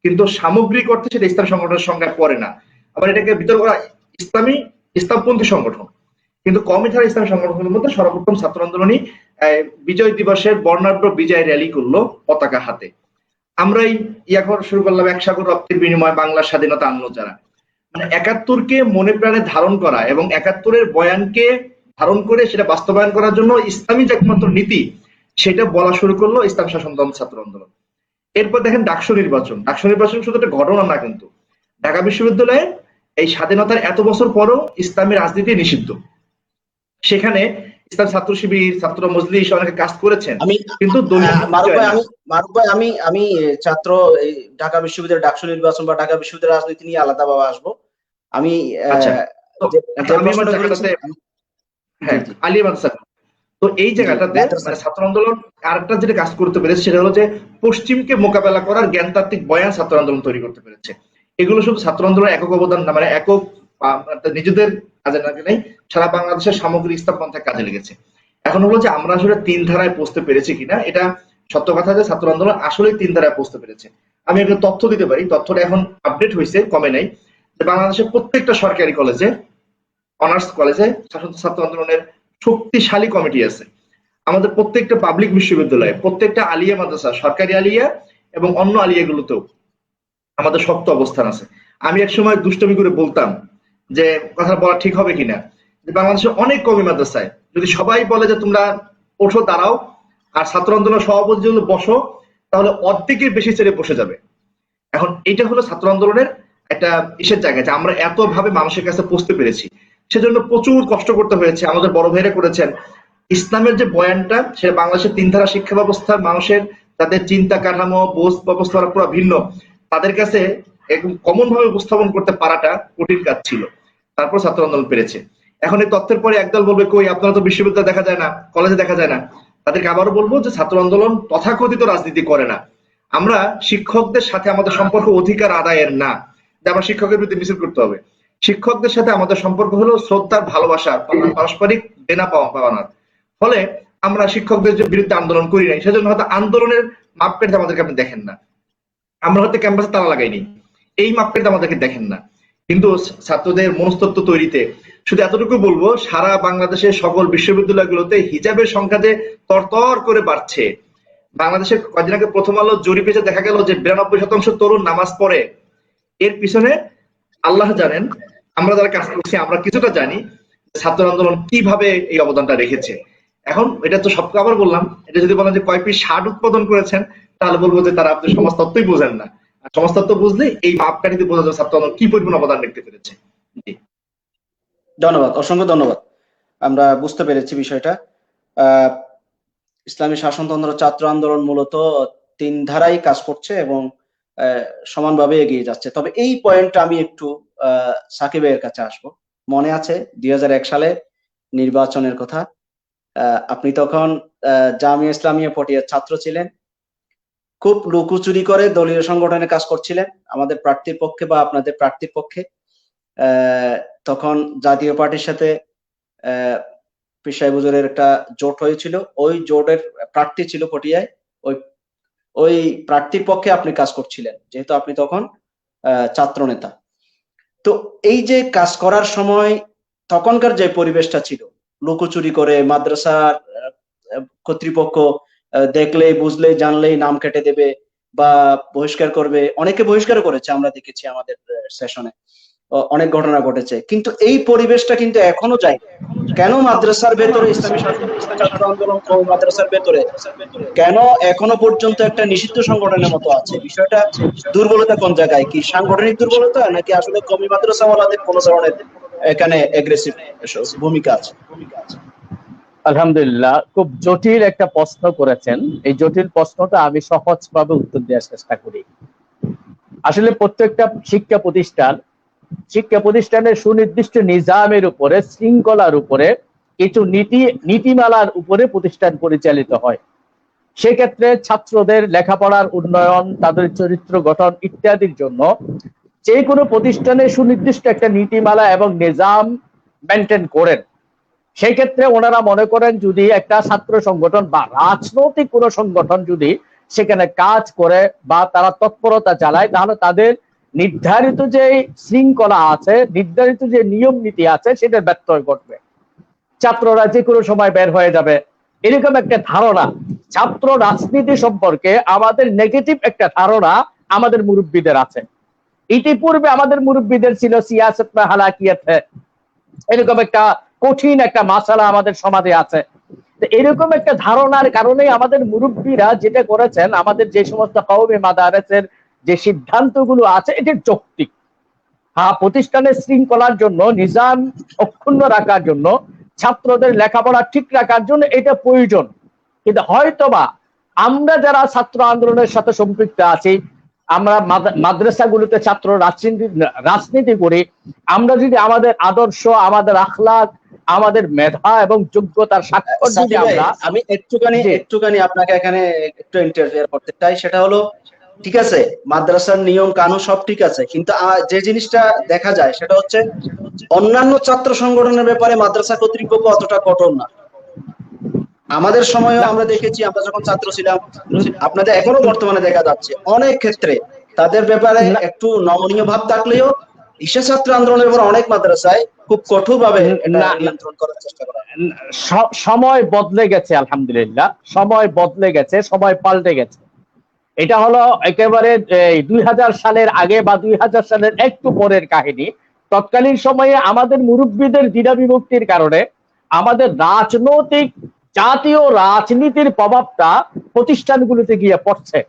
কিন্তু সামগ্রিক অর্থে সেটা ইসলামী সংগঠনের সংজ্ঞায় পড়ে না। আবার এটাকে বিতর্ক করা ইসলামপন্থী সংগঠন, কিন্তু কওমি ধারা ইসলামী সংগঠনের মধ্যে সর্বপ্রথম ছাত্র আন্দোলনই বিজয় দিবসের বর্ণাঢ্য বিজয় র্যালি করলো পতাকা হাতে। আমরাই ইয়াকর শুরু করলাম, 1 সাগর রক্তের বিনিময়ে বাংলার স্বাধীনতা আনলো যারা, মানে 71কে মনে প্রাণে ধারণ করা এবং 71-এর বয়ানকে ধারণ করে সেটা বাস্তবায়ন করার জন্য ইসলামী যে একমাত্র নীতি, সেটা বলা শুরু করলো ইসলাম শাসন দল ছাত্র আন্দোলন। এরপর দেখেন ডাকসু নির্বাচন শুধু একটা ঘটনা না, কিন্তু ঢাকা বিশ্ববিদ্যালয়ে এই স্বাধীনতার এত বছর পরও ইসলামী রাজনীতি নিষিদ্ধ। সেখানে ইসলাম ছাত্র শিবির, ছাত্র মজলিস অনেকে কাজ করেছেন, কিন্তু মারুফ ভাই আমি ছাত্র ঢাকা বিশ্ববিদ্যালয়ের ডাকসু নির্বাচন বা ঢাকা বিশ্ববিদ্যালয়ের রাজনীতি নিয়ে আলাদাভাবে আসবো। আমি আচ্ছা, তো যে এখন আমি আমার প্রশ্নটা করেছি, জায়গাটাতে, জি হ্যাঁ, জি আলিয়া মাদ্রাসা, তো এই জি জায়গাটাতে মাদ্রাসা, মানে ছাত্র আন্দোলন আরেকটা যেটা কাজ করতে পেরেছে সেটা হলো যে পশ্চিমকে মোকাবেলা করার জ্ঞানতাত্ত্বিক বয়ান ছাত্র আন্দোলন তৈরি করতে পেরেছে। এগুলো শুধু ছাত্র আন্দোলনের একক অবদান না, মানে একক নিজেদের কাজে লাগে নাই, সারা বাংলাদেশের সামগ্রিক ইসলাম পন্থায় কাজে লেগেছে। এখন হলো যে আমরা আসলে তিন ধারায় পৌঁছতে পেরেছি কিনা, এটা সত্য কথা যে ছাত্র আন্দোলন আসলে তিন ধারায় পৌঁছতে পেরেছে। আমি একটা তথ্য দিতে পারি, তথ্যটা এখন আপডেট হয়েছে, কমে নাই, যে বাংলাদেশের প্রত্যেকটা সরকারি কলেজে, অনার্স কলেজে ছাত্র আন্দোলনের শক্তিশালী কমিটি আছে। আমাদের প্রত্যেকটা পাবলিক বিশ্ববিদ্যালয়ে, প্রত্যেকটা আলিয়া মাদ্রাসা, সরকারি আলিয়া এবং অন্য আলিয়াগুলোতেও আমাদের শক্ত অবস্থান আছে। আমি এক সময় দুষ্টমি করে বলতাম, যে কথা বলা ঠিক হবে কিনা, যে বাংলাদেশের অনেক কওমি মাদ্রাসায় যদি সবাই বলে যে তোমরা ওঠো দাঁড়াও আর ছাত্র আন্দোলন সভাপতি যদি বসো, তাহলে অর্ধেকের বেশি ছেড়ে বসে যাবে। এখন এটা হলো ছাত্র আন্দোলনের একটা ইসের জায়গা, যে আমরা এত ভাবে মানুষের কাছে পৌঁছতে পেরেছি। সেজন্য প্রচুর কষ্ট করতে হয়েছে, আমাদের বড় ভাইরা করেছেন। ইসলামের যে বয়ানটা, সেটা বাংলাদেশের তিন ধারা শিক্ষা ব্যবস্থার মানুষের, তাদের চিন্তা কাঠামো, বোঝ ব্যবস্থা পুরো ভিন্ন, তাদের কাছে একদম কমন ভাবে উপস্থাপন করতে পারাটা কঠিন কাজ ছিল। তারপর ছাত্র আন্দোলন পেরেছে। এখন এই তথ্যের পরে একদল বলবে, কই আপনারা তো বিশ্ববিদ্যালয়ে দেখা যায় না, কলেজে দেখা যায় না। তাদেরকে আবারও বলবো যে ছাত্র আন্দোলন তথাকথিত রাজনীতি করে না। আমরা শিক্ষকদের সাথে আমাদের সম্পর্ক অধিকার আদায়ের না, যে আমরা শিক্ষকের বিরুদ্ধে মিছিল করতে হবে। শিক্ষকদের সাথে আমাদের সম্পর্ক হলো শ্রদ্ধার, ভালোবাসার, পারস্পরিক দেনা পাওনার। ফলে আমরা শিক্ষকদের বিরুদ্ধে আন্দোলন করি নাই, সেজন্য হয়তো আন্দোলনের মাপকাঠি আমাদেরকে আপনি দেখেন না। আমরা হয়তো ক্যাম্পাসে তালা লাগাইনি, এই মাপকাঠি আমাদেরকে দেখেন না। কিন্তু ছাত্রদের মনস্তত্ত্ব তৈরিতে শুধু এতটুকু বলবো, সারা বাংলাদেশের সকল বিশ্ববিদ্যালয়গুলোতে হিজাবের সংখ্যা যে তরতর করে বাড়ছে। বাংলাদেশে কয়েকদিন আগে প্রথম আলো জরিপে দেখা গেল যে 92% তরুণ নামাজ পড়ে। এর পিছনে আল্লাহ জানেন, আমরা যারা কাজ করছি আমরা কিছুটা জানি ছাত্র আন্দোলন কিভাবে এই অবদানটা রেখেছে। এখন এটা তো সবকে আবার বললাম, এটা যদি বলেন যে কয় পিস শার্ট উৎপাদন করেছেন, তাহলে বলবো যে তারা আপনি সমাজতত্ত্বই বোঝেন না। আর সমাজতত্ত্ব বুঝলে এই মাপকাঠিতে বোঝা যাবে ছাত্র আন্দোলন কি পরিমাণ অবদান রাখতে পেরেছে। জি, ধন্যবাদ, অসংখ্য ধন্যবাদ। আমরা বুঝতে পেরেছি বিষয়টা। আহ ইসলামী শাসনতন্ত্র ছাত্র আন্দোলন মূলত তিন ধারাই কাজ করছে এবং সমানভাবে এগিয়ে যাচ্ছে। তবে এই পয়েন্টটা আমি একটু সাকিব ভাইয়ের কাছে আসবো। মনে আছে 2001 সালে নির্বাচনের কথা, আপনি তখন জামিয়া ইসলামিয়া পটিয়ার ছাত্র ছিলেন, খুব লুকোচুরি করে দলীয় সংগঠনে কাজ করছিলেন আমাদের প্রার্থীর পক্ষে বা আপনাদের প্রার্থীর পক্ষে। তখন জাতীয় পার্টির সাথে পীর সাহেব হুজুরের একটা জোট হয়েছিল, ওই জোটের প্রার্থী ছিল পটিয়ায়, ওই প্রার্থীর পক্ষে আপনি কাজ করছিলেন, যেহেতু আপনি তখন ছাত্র নেতা। তো এই যে কাজ করার সময় তখনকার যে পরিবেশটা ছিল, লুকোচুরি করে মাদ্রাসার কর্তৃপক্ষ দেখলেই বুঝলেই জানলেই নাম কেটে দেবে বা বহিষ্কার করবে, অনেকে বহিষ্কার করেছে, আমরা দেখেছি আমাদের সেশনে অনেক ঘটনা ঘটেছে। কিন্তু এই পরিবেশটা কিন্তু এখনো যায়। কেন মাদ্রাসার ভেতরে ইসলামী ছাত্র আন্দোলন ও মাদ্রাসার ভেতরে কেন এখনো পর্যন্ত একটা নিষিদ্ধ সংগঠনের মতো আছে? বিষয়টা দুর্বলতা কোন জায়গায়? কি সাংগঠনিক দুর্বলতা, নাকি আসলে কমি মাদ্রাসাওয়ালাদের কোন ধরনের এখানে এগ্রেসিভ ভূমিকা আছে? আলহামদুলিল্লাহ, খুব জটিল একটা প্রশ্ন করেছেন। এই জটিল প্রশ্নটা আমি সহজভাবে উত্তর দেওয়ার চেষ্টা করি। আসলে প্রত্যেকটা শিক্ষা প্রতিষ্ঠানের সুনির্দিষ্ট নিজামের উপরে, শৃঙ্খলার উপরে, কিছু নীতিমালার উপরে প্রতিষ্ঠান পরিচালিত হয়। সেক্ষেত্রে ছাত্রদের লেখাপড়ার উন্নয়ন, তাদের চরিত্র গঠন ইত্যাদির জন্য যে কোনো প্রতিষ্ঠানে সুনির্দিষ্ট একটা নীতিমালা এবং নিজাম মেনটেন করেন। সেই ক্ষেত্রে ওনারা মনে করেন যদি একটা ছাত্র সংগঠন বা রাজনৈতিক কোনো সংগঠন যদি সেখানে কাজ করে বা তারা তৎপরতা চালায়, তাহলে তাদের নির্ধারিত যে শৃঙ্খলা আছে, নির্ধারিত যে নিয়ম নীতি আছে, সেটা ব্যত্যয় ঘটবে, ছাত্ররা যে কোনো সময় বের হয়ে যাবে, এরকম একটা ধারণা। ছাত্র রাজনীতি সম্পর্কে আমাদের নেগেটিভ একটা ধারণা আমাদের মুরব্বীদের আছে। ইতিপূর্বে আমাদের মুরব্বীদের ছিল সিয়াসত মে হালাকিয়াত হ্যায়, এরকম একটা কঠিন একটা মাসালা আমাদের সমাজে আছে। এরকম একটা ধারণার কারণে আমাদের মুরব্বীরা যেটা করেছেন, আমাদের যে সমস্ত কওমি মাদারেসের যে সিদ্ধান্তগুলো আছে এটা যৌক্তিক। হ্যাঁ, প্রতিষ্ঠানের শৃঙ্খলার জন্য, নিজাম অক্ষুণ্ণ রাখার জন্য, ছাত্রদের লেখাপড়া ঠিক রাখার জন্য এটা প্রয়োজন। কিন্তু হয়তোবা আমরা যারা ছাত্র আন্দোলনের সাথে সম্পৃক্ত আছি, আমরা মাদ্রাসাগুলোতে ছাত্র রাজনীতি করি, আমরা যদি আমাদের আদর্শ, আমাদের আখলাক, আমাদের মেধা এবং যোগ্যতার স্বাক্ষর যদি আমরা, আমি একটুখানি আপনাকে এখানে একটু ইন্টারফেয়ার করতে চাই। সেটা হলো, ঠিক আছে, মাদ্রাসার নিয়ম কানুন সব ঠিক আছে, কিন্তু যে জিনিসটা দেখা যায় সেটা হচ্ছে অন্যান্য ছাত্র সংগঠনের ব্যাপারে মাদ্রাসা কর্তৃপক্ষ অতটা কঠোর না। আমাদের সময়ও আমরা দেখেছি, আমরা যখন ছাত্র ছিলাম, আপনাদের এখনো বর্তমানে দেখা যাচ্ছে অনেক ক্ষেত্রে তাদের ব্যাপারে একটু নমনীয় ভাব থাকলেও ঈশা ছাত্র আন্দোলনের পর অনেক মাদ্রাসায় খুব কঠোরভাবে নিয়ন্ত্রণ করার চেষ্টা করা। সময় বদলে গেছে, আলহামদুলিল্লাহ সময় বদলে গেছে, সময় পাল্টে গেছে। এটা হলো একেবারে 2000 সালের আগে বা 2000 সালের একটু পরের কাহিনী। তৎকালীন সময়ে আমাদের মুরব্বীদের দ্বিধা বিভক্তির কারণে আমাদের জাতীয় রাজনীতির প্রভাবটা প্রতিষ্ঠানগুলোতে গিয়ে পড়ছে,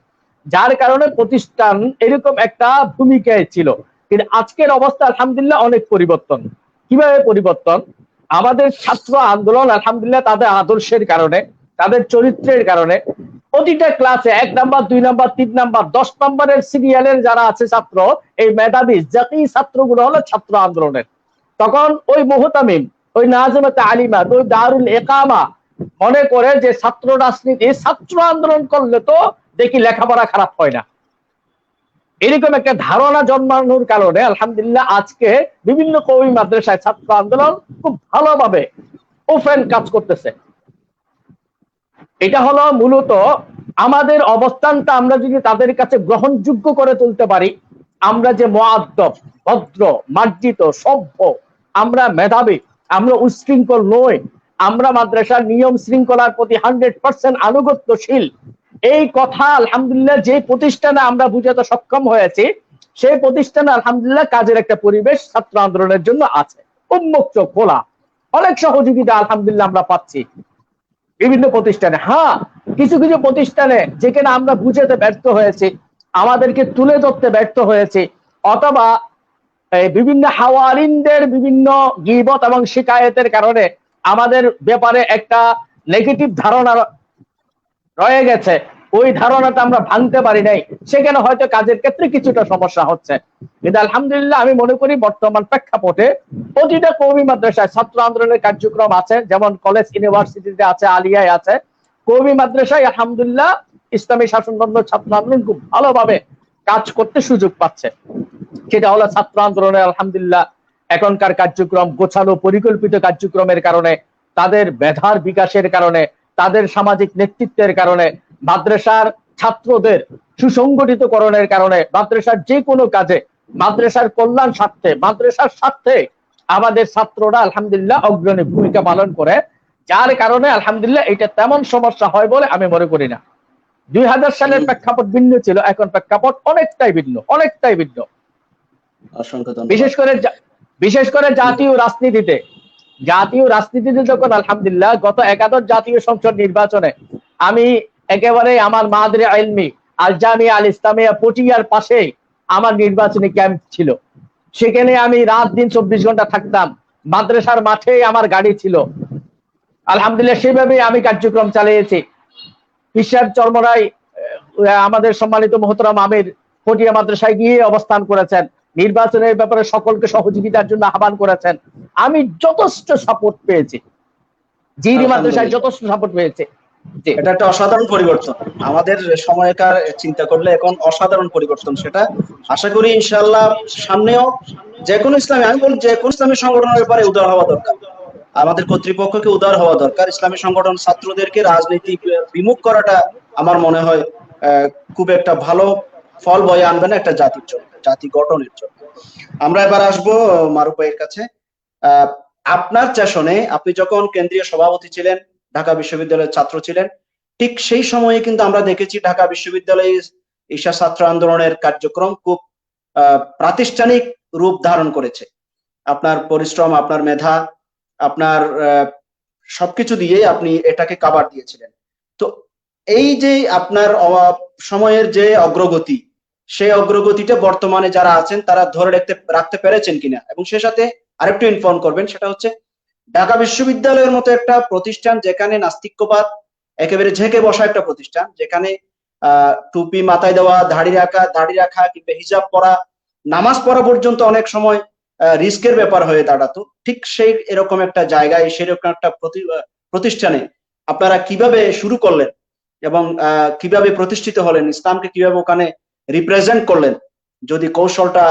যার কারণে প্রতিষ্ঠান এরকম একটা ভূমিকায় ছিল। কিন্তু আজকের অবস্থা আলহামদুলিল্লাহ অনেক পরিবর্তন। কিভাবে পরিবর্তন? আমাদের ছাত্র আন্দোলন আলহামদুলিল্লাহ তাদের আদর্শের কারণে, তাদের চরিত্রের কারণে প্রতিটা ক্লাসে 1 নাম্বার 2 নাম্বার 3 নাম্বার 10 নম্বরের সিরিয়ালের যারা আছে ছাত্র, এই মেধাবী জাতি ছাত্রগুলো হলো ছাত্র আন্দোলনের। তখন ওই মুহতামিম, ওই নাজমাতে আলিমা, ওই দারুল ইকামা মনে করে যে ছাত্র রাজনীতি, ছাত্র আন্দোলন করলে তো দেখি লেখাপড়া খারাপ হয় না, এরকম একটা ধারণা জন্মানোর কারণে আলহামদুলিল্লাহ আজকে বিভিন্ন কওমি মাদ্রাসায় ছাত্র আন্দোলন খুব ভালোভাবে ওপেন কাজ করতেছে। এটা হলো মূলত আমাদের অবস্থানটা আমরা যদি তাদের কাছে গ্রহণযোগ্য করে তুলতে পারি, আমরা যে মুআদ্দব, ভদ্র, মার্জিত, সভ্য, আমরা মেধাবী, আমরা উশৃঙ্খল নই, আমরা মাদ্রাসার নিয়ম শৃঙ্খলার প্রতি 100% আনুগত্যশীল, এই কথা আলহামদুলিল্লাহ যে প্রতিষ্ঠানে আমরা বুঝাতে সক্ষম হয়েছি, সেই প্রতিষ্ঠানে আলহামদুলিল্লাহ কাজের একটা পরিবেশ ছাত্র আন্দোলনের জন্য আছে, উন্মুক্ত খোলা, অনেক সহযোগিতা আলহামদুলিল্লাহ আমরা পাচ্ছি বিভিন্ন প্রতিষ্ঠানে। হ্যাঁ, কিছু কিছু প্রতিষ্ঠানে যেখানে আমরা বুঝাতে ব্যর্থ হয়েছি, আমাদেরকে তুলে ধরতে ব্যর্থ হয়েছি, অথবা বিভিন্ন হাওয়ারিনদের বিভিন্ন গীবত এবং শিকায়েতের কারণে আমাদের ব্যাপারে একটা নেগেটিভ ধারণা রয়ে গেছে, ওই ধারণাটা আমরা ভাঙতে পারি নাই, সেখানে হয়তো কাজের ক্ষেত্রে কিছুটা সমস্যা হচ্ছে। কিন্তু আলহামদুলিল্লাহ আমি মনে করি বর্তমান প্রেক্ষাপটে প্রতিটা কওমি মাদ্রাসায় ছাত্র আন্দোলনের কার্যক্রম আছে, যেমন কলেজ ইউনিভার্সিটিতে আছে, আলিয়ায় আছে, কওমি মাদ্রাসায় আলহামদুলিল্লাহ ইসলামী শাসনতন্ত্র ছাত্র আন্দোলন খুব ভালোভাবে কাজ করতে সুযোগ পাচ্ছে। সেটা হলো ছাত্র আন্দোলনের আলহামদুলিল্লাহ এখনকার কার্যক্রম গোছানো পরিকল্পিত কার্যক্রমের কারণে, তাদের মেধার বিকাশের কারণে, তাদের সামাজিক নেতৃত্বের কারণে, মাদ্রাসার ছাত্রদের সুসংগঠিতকরণের কারণে, মাদ্রাসার যে কোনো কাজে মাদ্রাসার কল্যাণ স্বার্থে, মাদ্রাসার স্বার্থে আমাদের ছাত্ররা আলহামদুলিল্লাহ অগ্রণী ভূমিকা পালন করে, যার কারণে আলহামদুলিল্লাহ এটা তেমন সমস্যা হয় বলে আমি মনে করি না। 2000 সালের প্রেক্ষাপট ভিন্ন ছিল, এখন প্রেক্ষাপট অনেকটাই ভিন্ন, অনেকটাই ভিন্ন। বিশেষ করে জাতীয় রাজনীতিতে যখন আলহামদুলিল্লাহ গত একাদশ জাতীয় সংসদ নির্বাচনে আমি একেবারে আমার মাদরে ইলমি আল জামিয়া আল ইসলামিয়া পটিয়ার পাশে আমার নির্বাচনী ক্যাম্প ছিল, সেখানে আমি রাত দিন 24 ঘন্টা থাকতাম, মাদ্রাসার মাঠে আমার গাড়ি ছিল, আলহামদুলিল্লাহ সেভাবে আমি কার্যক্রম চালিয়েছি। ঈশ্বর চরমরাই আমাদের সম্মানিত মোহতরম আমির পটিয়া মাদ্রাসায় গিয়ে অবস্থান করেছেন, নির্বাচনের ব্যাপারে সকলকে সহযোগিতার জন্য আহ্বান করেছেন, আমি যথেষ্ট সাপোর্ট পেয়েছি, জিরি মাদ্রাসায় যথেষ্ট সাপোর্ট পেয়েছে। এটা একটা অসাধারণ পরিবর্তন, আমাদের সময়কার চিন্তা করলে এখন অসাধারণ পরিবর্তন। সেটা আশা করি ইনশাআল্লাহ সামনেও যে কোনো ইসলামী, আমি বলি যে কোনো ইসলামী সংগঠনের ব্যাপারে উদার হওয়া দরকার, আমাদের কর্তৃপক্ষকে উদার হওয়া দরকার। ইসলামী সংগঠন ছাত্রদেরকে রাজনীতি বিমুখ করাটা আমার মনে হয় খুব একটা ভালো ফল বয়ে আনবে না একটা জাতির জন্য, জাতি গঠনের জন্য। আমরা এবার আসবো মারুফ ভাইয়ের কাছে। আপনার সেশনে আপনি যখন কেন্দ্রীয় সভাপতি ছিলেন, ঢাকা বিশ্ববিদ্যালয়ের ছাত্র ছিলেন, ঠিক সেই সময়ে কিন্তু আমরা দেখেছি ঢাকা বিশ্ববিদ্যালয়ে ঈশা ছাত্র আন্দোলনের কার্যক্রম খুব প্রাতিষ্ঠানিক রূপ ধারণ করেছে। আপনার পরিশ্রম, আপনার মেধা, আপনার সবকিছু দিয়ে আপনি এটাকে কাভার দিয়েছিলেন। তো এই যে আপনার সময়ের যে অগ্রগতি, সেই অগ্রগতিটা বর্তমানে যারা আছেন তারা ধরে রাখতে পেরেছেন কিনা, এবং সে সাথে আরেকটু ইনফর্ম করবেন, সেটা হচ্ছে ঢাকা বিশ্ববিদ্যালয়ের মতো একটা প্রতিষ্ঠান যেখানে নাস্তিক্যবাদ একেবারে ঝেঁকে বসা একটা প্রতিষ্ঠান, যেখানে টুপি মাথায় দেওয়া, দাড়ি রাখা কিংবা হিজাব পরা, নামাজ পড়া পর্যন্ত অনেক সময় রিস্কের ব্যাপার হয়ে দাঁড়াতো। ঠিক সেই এরকম একটা জায়গায়, সেরকম একটা প্রতিষ্ঠানে আপনারা কিভাবে শুরু করলেন এবং কিভাবে প্রতিষ্ঠিত হলেন, ইসলামকে কিভাবে ওখানে রিপ্রেজেন্ট করলেন, যদি কৌশলটা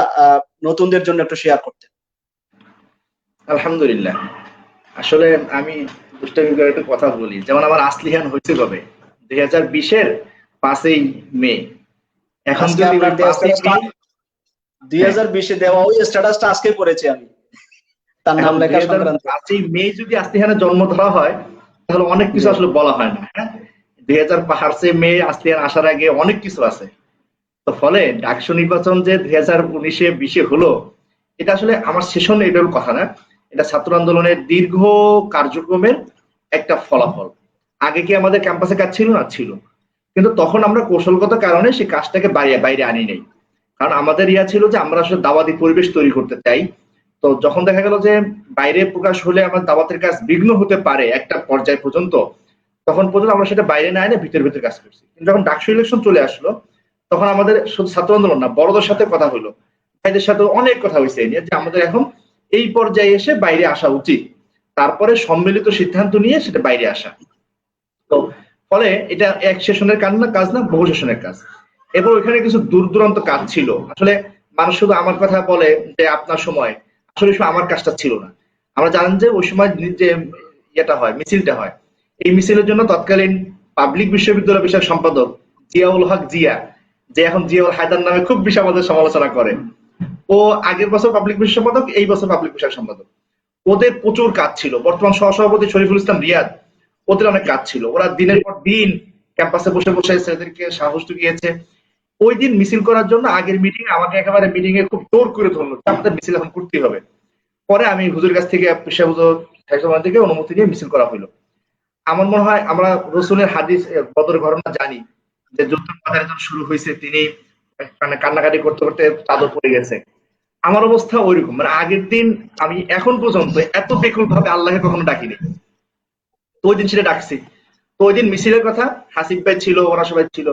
নতুনদের জন্য একটু শেয়ার করতেন। আলহামদুলিল্লাহ। আসলে আমি দুষ্টামি করে একটা কথা বলি, যেমন আমার আসলিহান হয়েছে কবে, 2020-এর 5ই মে। এখন আজকে যদি আপনার 2020-এ দেওয়া ওই স্ট্যাটাসটা আজকে করেছি আমি, তার নাম লেখা সংক্রান্ত। 5ই মে যদি আসলিহানের জন্ম ধরা হয় তাহলে অনেক কিছু আসলে বলা হয় না। হ্যাঁ, 2005 মে আসলিহান আসার আগে অনেক কিছু আছে। তো ফলে ডাকসু নির্বাচন যে 2019-20 হলো, এটা আসলে আমার সেশন এটার কথা না, এটা ছাত্র আন্দোলনের দীর্ঘ কার্যক্রমের একটা ফলাফল। আগে কি আমাদের ক্যাম্পাসে কাজ ছিল না? ছিল, কিন্তু তখন আমরা কৌশলগত কারণে সেই কাজটাকে বাইরে আনি নাই। কারণ আমাদের ইয়া ছিল যে আমরা আসলে দাওয়াতি পরিবেশ তৈরি করতে চাই। তো যখন দেখা গেল যে বাইরে প্রকাশ হলে আমার দাওয়াতের কাজ বিঘ্ন হতে পারে একটা পর্যায় পর্যন্ত, তখন পর্যন্ত আমরা সেটা বাইরে না এনে ভিতরে কাজ করছি। কিন্তু যখন ডাকসু ইলেকশন চলে আসলো, তখন আমাদের শুধু ছাত্র আন্দোলন না, বড়দের সাথে কথা হলো, ভাইদের সাথে অনেক কথা হয়েছে নিয়ে যে আমাদের এখন এই পর্যায়ে এসে বাইরে আসা উচিত, তারপরে সম্মিলিত সিদ্ধান্ত নিয়ে সেটা বাইরে আসা। তো ফলে এটা এক সেশনের কাজ না, বহু সেশনের কাজ। এরপর ওইখানে কিছু দূর দূরান্ত কাজ ছিল। আসলে মানুষ শুধু আমার কথা বলে যে আপনার সময়, আসলে আমার কাজটা ছিল না। আমরা জানেন যে ওই সময় যে ইয়েটা হয়, মিছিলটা হয়, এই মিছিলের জন্য তৎকালীন পাবলিক বিশ্ববিদ্যালয় বিষয়ক সম্পাদক জিয়াউল হক জিয়া, যে এখন জিয়াউল হায়দার নামে খুব বেশি আমাদের সমালোচনা করে, ও আগের বছর পাবলিক বিষয় সম্পাদক, এই বছর পাবলিক বিষয়ক সম্পাদক। ওদের প্রচুর কাজ ছিল। বর্তমান সহসভাপতি শরীফুল ইসলাম রিয়াদ, ওদের অনেক কাজ ছিল। ওরা দিনের পর দিন ক্যাম্পাসে বসে ছেলেদেরকে সাহস জুগিয়েছে। ওই দিন মিছিল করার জন্য আগের মিটিং আমাকে একেবারে মিটিং এ খুব জোর করে ধরলো, আমাদের মিছিল এখন করতেই হবে। পরে আমি হুজুরের কাছ থেকে থেকে অনুমতি নিয়ে মিছিল করা হলো। আমার মনে হয় আমরা রসুলের হাদিস বদর ঘটনা জানি, যে যুদ্ধের কথা যখন শুরু হয়েছে তিনি কান্নাকাটি করতে করতে চাদর পড়ে গেছে। আমার অবস্থা ওইরকম, মানে আগের দিন আমি এখন পর্যন্ত এত বেকুল ভাবে আল্লাহকে কখনো ডাকিনি। তো ওই দিন সেটা ডাকছি। তো ওই দিন মিছিলের কথা হাসিব ভাই ছিল, ওরা সবাই ছিল।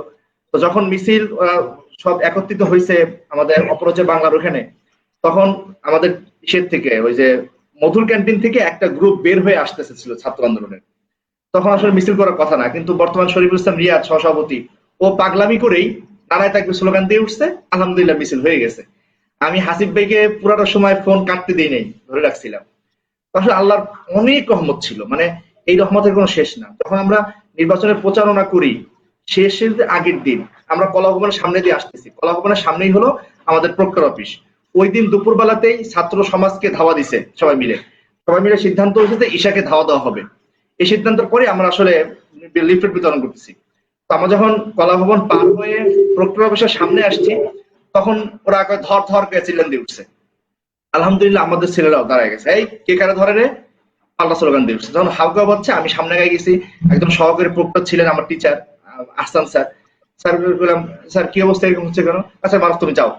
তো যখন মিছিল সব একত্রিত হয়েছে আমাদের অপরাজয় বাংলার ওখানে, তখন আমাদের ইসের থেকে ওই যে মধুর ক্যান্টিন থেকে একটা গ্রুপ বের হয়ে আসতেছে ছিল ছাত্র আন্দোলনের। তখন আসলে মিছিল করার কথা না, কিন্তু বর্তমান শরীফুল ইসলাম রিয়াদ সহসভাপতি, ও পাগলামি করেই নারায় তাকবীর স্লোগান দিয়ে উঠছে, আলহামদুলিল্লাহ মিছিল হয়ে গেছে। আমি হাসিব ভাইকে পুরাটা সময় ফোন কাটতে দিই নাই, ধরে রাখছিলাম। আসলে আল্লাহর অনেক রহমত ছিল, মানে এই রহমতের কোনো শেষ না। যখন আমরা নির্বাচনের প্রচারণা করি, শেষের আগের দিন আমরা কলা ভবনের সামনে দিয়ে আসতেছি, কলা ভবনের সামনেই হলো আমাদের প্রক্টর অফিস। ওই দিন দুপুর বেলাতেই ছাত্র সমাজকে ধাওয়া দিছে, সবাই মিলে সিদ্ধান্ত হয়েছে যে ঈশাকে ধাওয়া দেওয়া হবে। এই সিদ্ধান্তের পরে আমরা আসলে লিফলেট বিতরণ করতেছি। তো আমরা যখন কলা ভবন পার হয়ে প্রক্টর অফিসের সামনে আসছি, তখন ওরা ধর করে চিল্লান দিয়ে উঠছে। আলহামদুলিল্লাহ আমাদের ছেলেরাও দাঁড়ায় গেছে, এই কে কারে ধরে রে, পাল্টা স্লোগান দিয়ে উঠছে। যখন হালকা হচ্ছে, আমি সামনে গায়ে গেছি, একদম সহকারী প্রক্টর ছিলেন আমার টিচার আহসান স্যার। স্যার বললাম, স্যার কি অবস্থা, এরকম হচ্ছে কেন? আচ্ছা মানুষ তুমি যাও,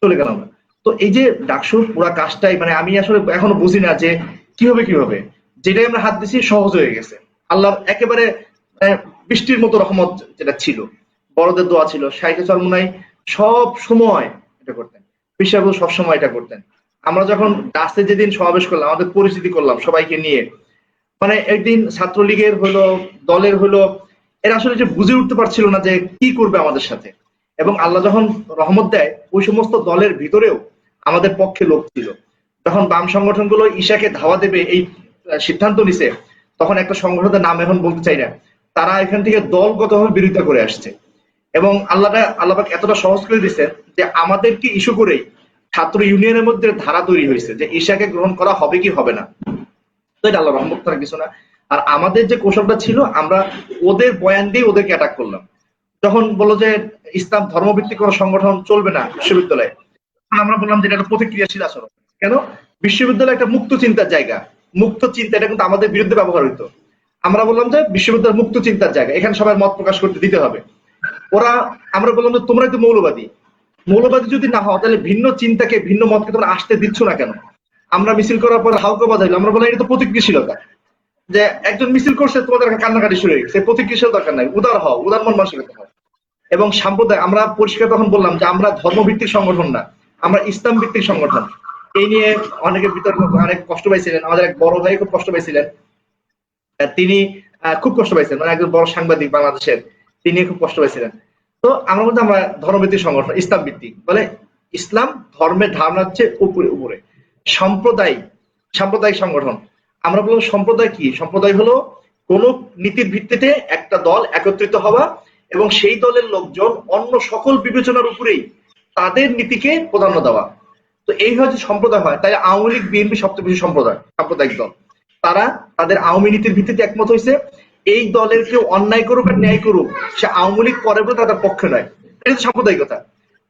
চলে গেলাম আমরা। তো এই যে ডাকসুর পুরা কাজটাই, মানে আমি আসলে এখনো বুঝি না যে কিভাবে যেটাই আমরা হাত দিছি সহজ হয়ে গেছে। আল্লাহর একেবারে বৃষ্টির মতো রহমত যেটা ছিল, বড়দের দোয়া ছিল, শাইখে চরমুনাই সব সময় এটা করতেন, পিসাবু সব সময় এটা করতেন। আমরা যখন ডাসে যেদিন সমাবেশ করলাম, আমাদের পরিচিতি করলাম সবাইকে নিয়ে, মানে একদিন ছাত্রলীগের হলো, দলের হলো, এরা আসলে যে বুঝে উঠতে পারছিল না যে কি করবে আমাদের সাথে। এবং আল্লাহ যখন রহমত দেয়, ওই সমস্ত দলের ভিতরেও আমাদের পক্ষে লোক ছিল। যখন বাম সংগঠনগুলো ঈশাকে ধাওয়া দেবে এই সিদ্ধান্ত নিছে, তখন একটা সংগঠনের নাম এখন বলতে চাই না, তারা এখান থেকে দলগতভাবে বিরোধিতা করে আসছে। এবং আল্লাহ এতটা সহজ করে দিচ্ছেন যে আমাদেরকে ইস্যু করেই ছাত্র ইউনিয়নের মধ্যে ধারা তৈরি হয়েছে যে ঈশাকে গ্রহণ করা হবে কি হবে না। তো এটা আল্লাহ রহমত ছাড়া কিছু না। আর আমাদের যে কৌশলটা ছিল, আমরা ওদের বয়ান দিয়ে ওদেরকে অ্যাটাক করলাম। যখন বললো যে ইসলাম ধর্মভিত্তিক কোনো সংগঠন চলবে না বিশ্ববিদ্যালয়ে, আমরা বললাম যে এটা একটা প্রতিক্রিয়াশীল আচরণ। কেন? বিশ্ববিদ্যালয় একটা মুক্ত চিন্তার জায়গা, মুক্ত চিন্তা, এটা কিন্তু আমাদের বিরুদ্ধে ব্যবহার হইতো। আমরা বললাম যে বিশ্ববিদ্যালয় মুক্ত চিন্তার জায়গা, এখানে সবাই মত প্রকাশ করতে দিতে হবে। আমরা বললাম যে তোমরাই তো মৌলবাদী যদি না হও, তাহলে ভিন্ন চিন্তাকে, ভিন্ন মতকে তোমরা আসতে দিচ্ছ না কেন? আমরা মিছিল করার পর হাউকা বাজাইলো, আমরা বললাম এটা তো প্রতিক্রিয়াশীলতা, যে একজন মিছিল করছে তোমাদের কান্নাকাটি শুরু হয়ে গেছে, প্রতিক্রিয়াশীল দরকার নাই, উদার হও, উদার মন মানসিকতা হও। এবং সাম্প্রদায়িক, আমরা পরিষ্কার তখন বললাম যে আমরা ধর্মভিত্তিক সংগঠন না, আমরা ইসলাম ভিত্তিক সংগঠন। এই নিয়ে অনেকে বিতর্ক, অনেক কষ্ট পাইছিলেন। আমাদের এক বড় ভাই খুব কষ্ট পাইছিলেন, তিনি খুব কষ্ট পাইছেন, মানে একজন বড় সাংবাদিক বাংলাদেশের, তিনি খুব কষ্ট পাইছিলেন। তো আমরা বলতে আমরা ধর্মভিত্তিক সংগঠন, ইসলাম ভিত্তিক, বলে ইসলাম ধর্মের ধারণা হচ্ছে উপরে উপরে, সাম্প্রদায়িক সংগঠন। আমরা বলবো সম্প্রদায় কি? সম্প্রদায় হলো কোন নীতির ভিত্তিতে একটা দল একত্রিত হওয়া এবং সেই দলের লোকজন অন্য সকল বিবেচনার উপরেই তাদের নীতিকে প্রাধান্য দেওয়া। তো এই হচ্ছে সম্প্রদায় হয়। তাই আওয়ামী লীগ, বিএনপি সবচেয়ে বেশি সাম্প্রদায়িক দল। তারা তাদের আওয়ামী নীতির ভিত্তিতে একমত হয়েছে, এই দলের কেউ অন্যায় করুক আর ন্যায় করুক, সে আওয়ামী লীগ করে বলে তাদের পক্ষে নয়। এটা হচ্ছে সাম্প্রদায়িকতা।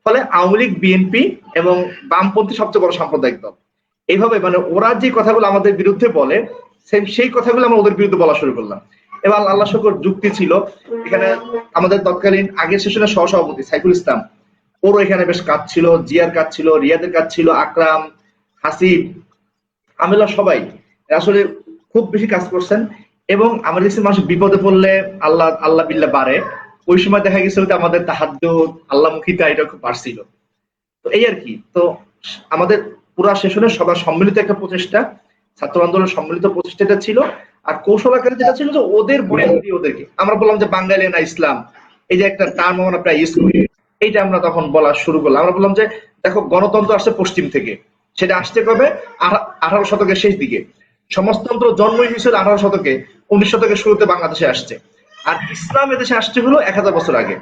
ফলে আওয়ামী লীগ, বিএনপি এবং বামপন্থী সবচেয়ে বড় সাম্প্রদায়িক দল। এইভাবে মানে ওরা যে কথাগুলো আমাদের বিরুদ্ধে বলে, সেই কথাগুলো আমরা ওদের বিরুদ্ধে বলা শুরু করলাম। এবার আল্লাহ শুকর যুক্তি ছিল এখানে। আমাদের তৎকালীন আগের সেশনের সহসভাপতি সাইফুল ইসলাম, ওরও এখানে বেশ কাজ ছিল, জিয়ার কাজ ছিল, রিয়াদের কাজ ছিল, আকরাম, হাসিব, আমিলা, সবাই আসলে খুব বেশি কাজ করছেন। এবং আমরা দেখছি মানুষ বিপদে পড়লে আল্লাহ বিল্লাহ বাড়ে। ওই সময় দেখা গেছিল যে আমাদের তাহাজ্জুদ, আল্লাহমুখিতা এটা খুব বাড়ছিল। তো এই আর কি। তো আমাদের পুরা সেশনের সবার সম্মিলিত একটা প্রচেষ্টা, ছাত্র আন্দোলনের সম্মিলিত প্রচেষ্টাটা ছিল। আর কৌশল আকারে যেটা ছিল যে ওদের বয়ান দিয়ে ওদেরকে আমরা বললাম যে বাঙালি না ইসলাম, এই যে একটা টার্ম আমরা প্রায় ইউজ করি, এইটা আমরা তখন বলা শুরু করলাম। আমরা বললাম যে দেখো, গণতন্ত্র আসছে পশ্চিম থেকে, সেটা আসতে কবে? 18 শতকের শেষ দিকে। সমাজতন্ত্র জন্ম হয়েছিল 18 শতকে, 19 শতকের শুরুতে বাংলাদেশে আসছে। আর ইসলাম এদেশে আসছে হলো 1000 বছর আগে।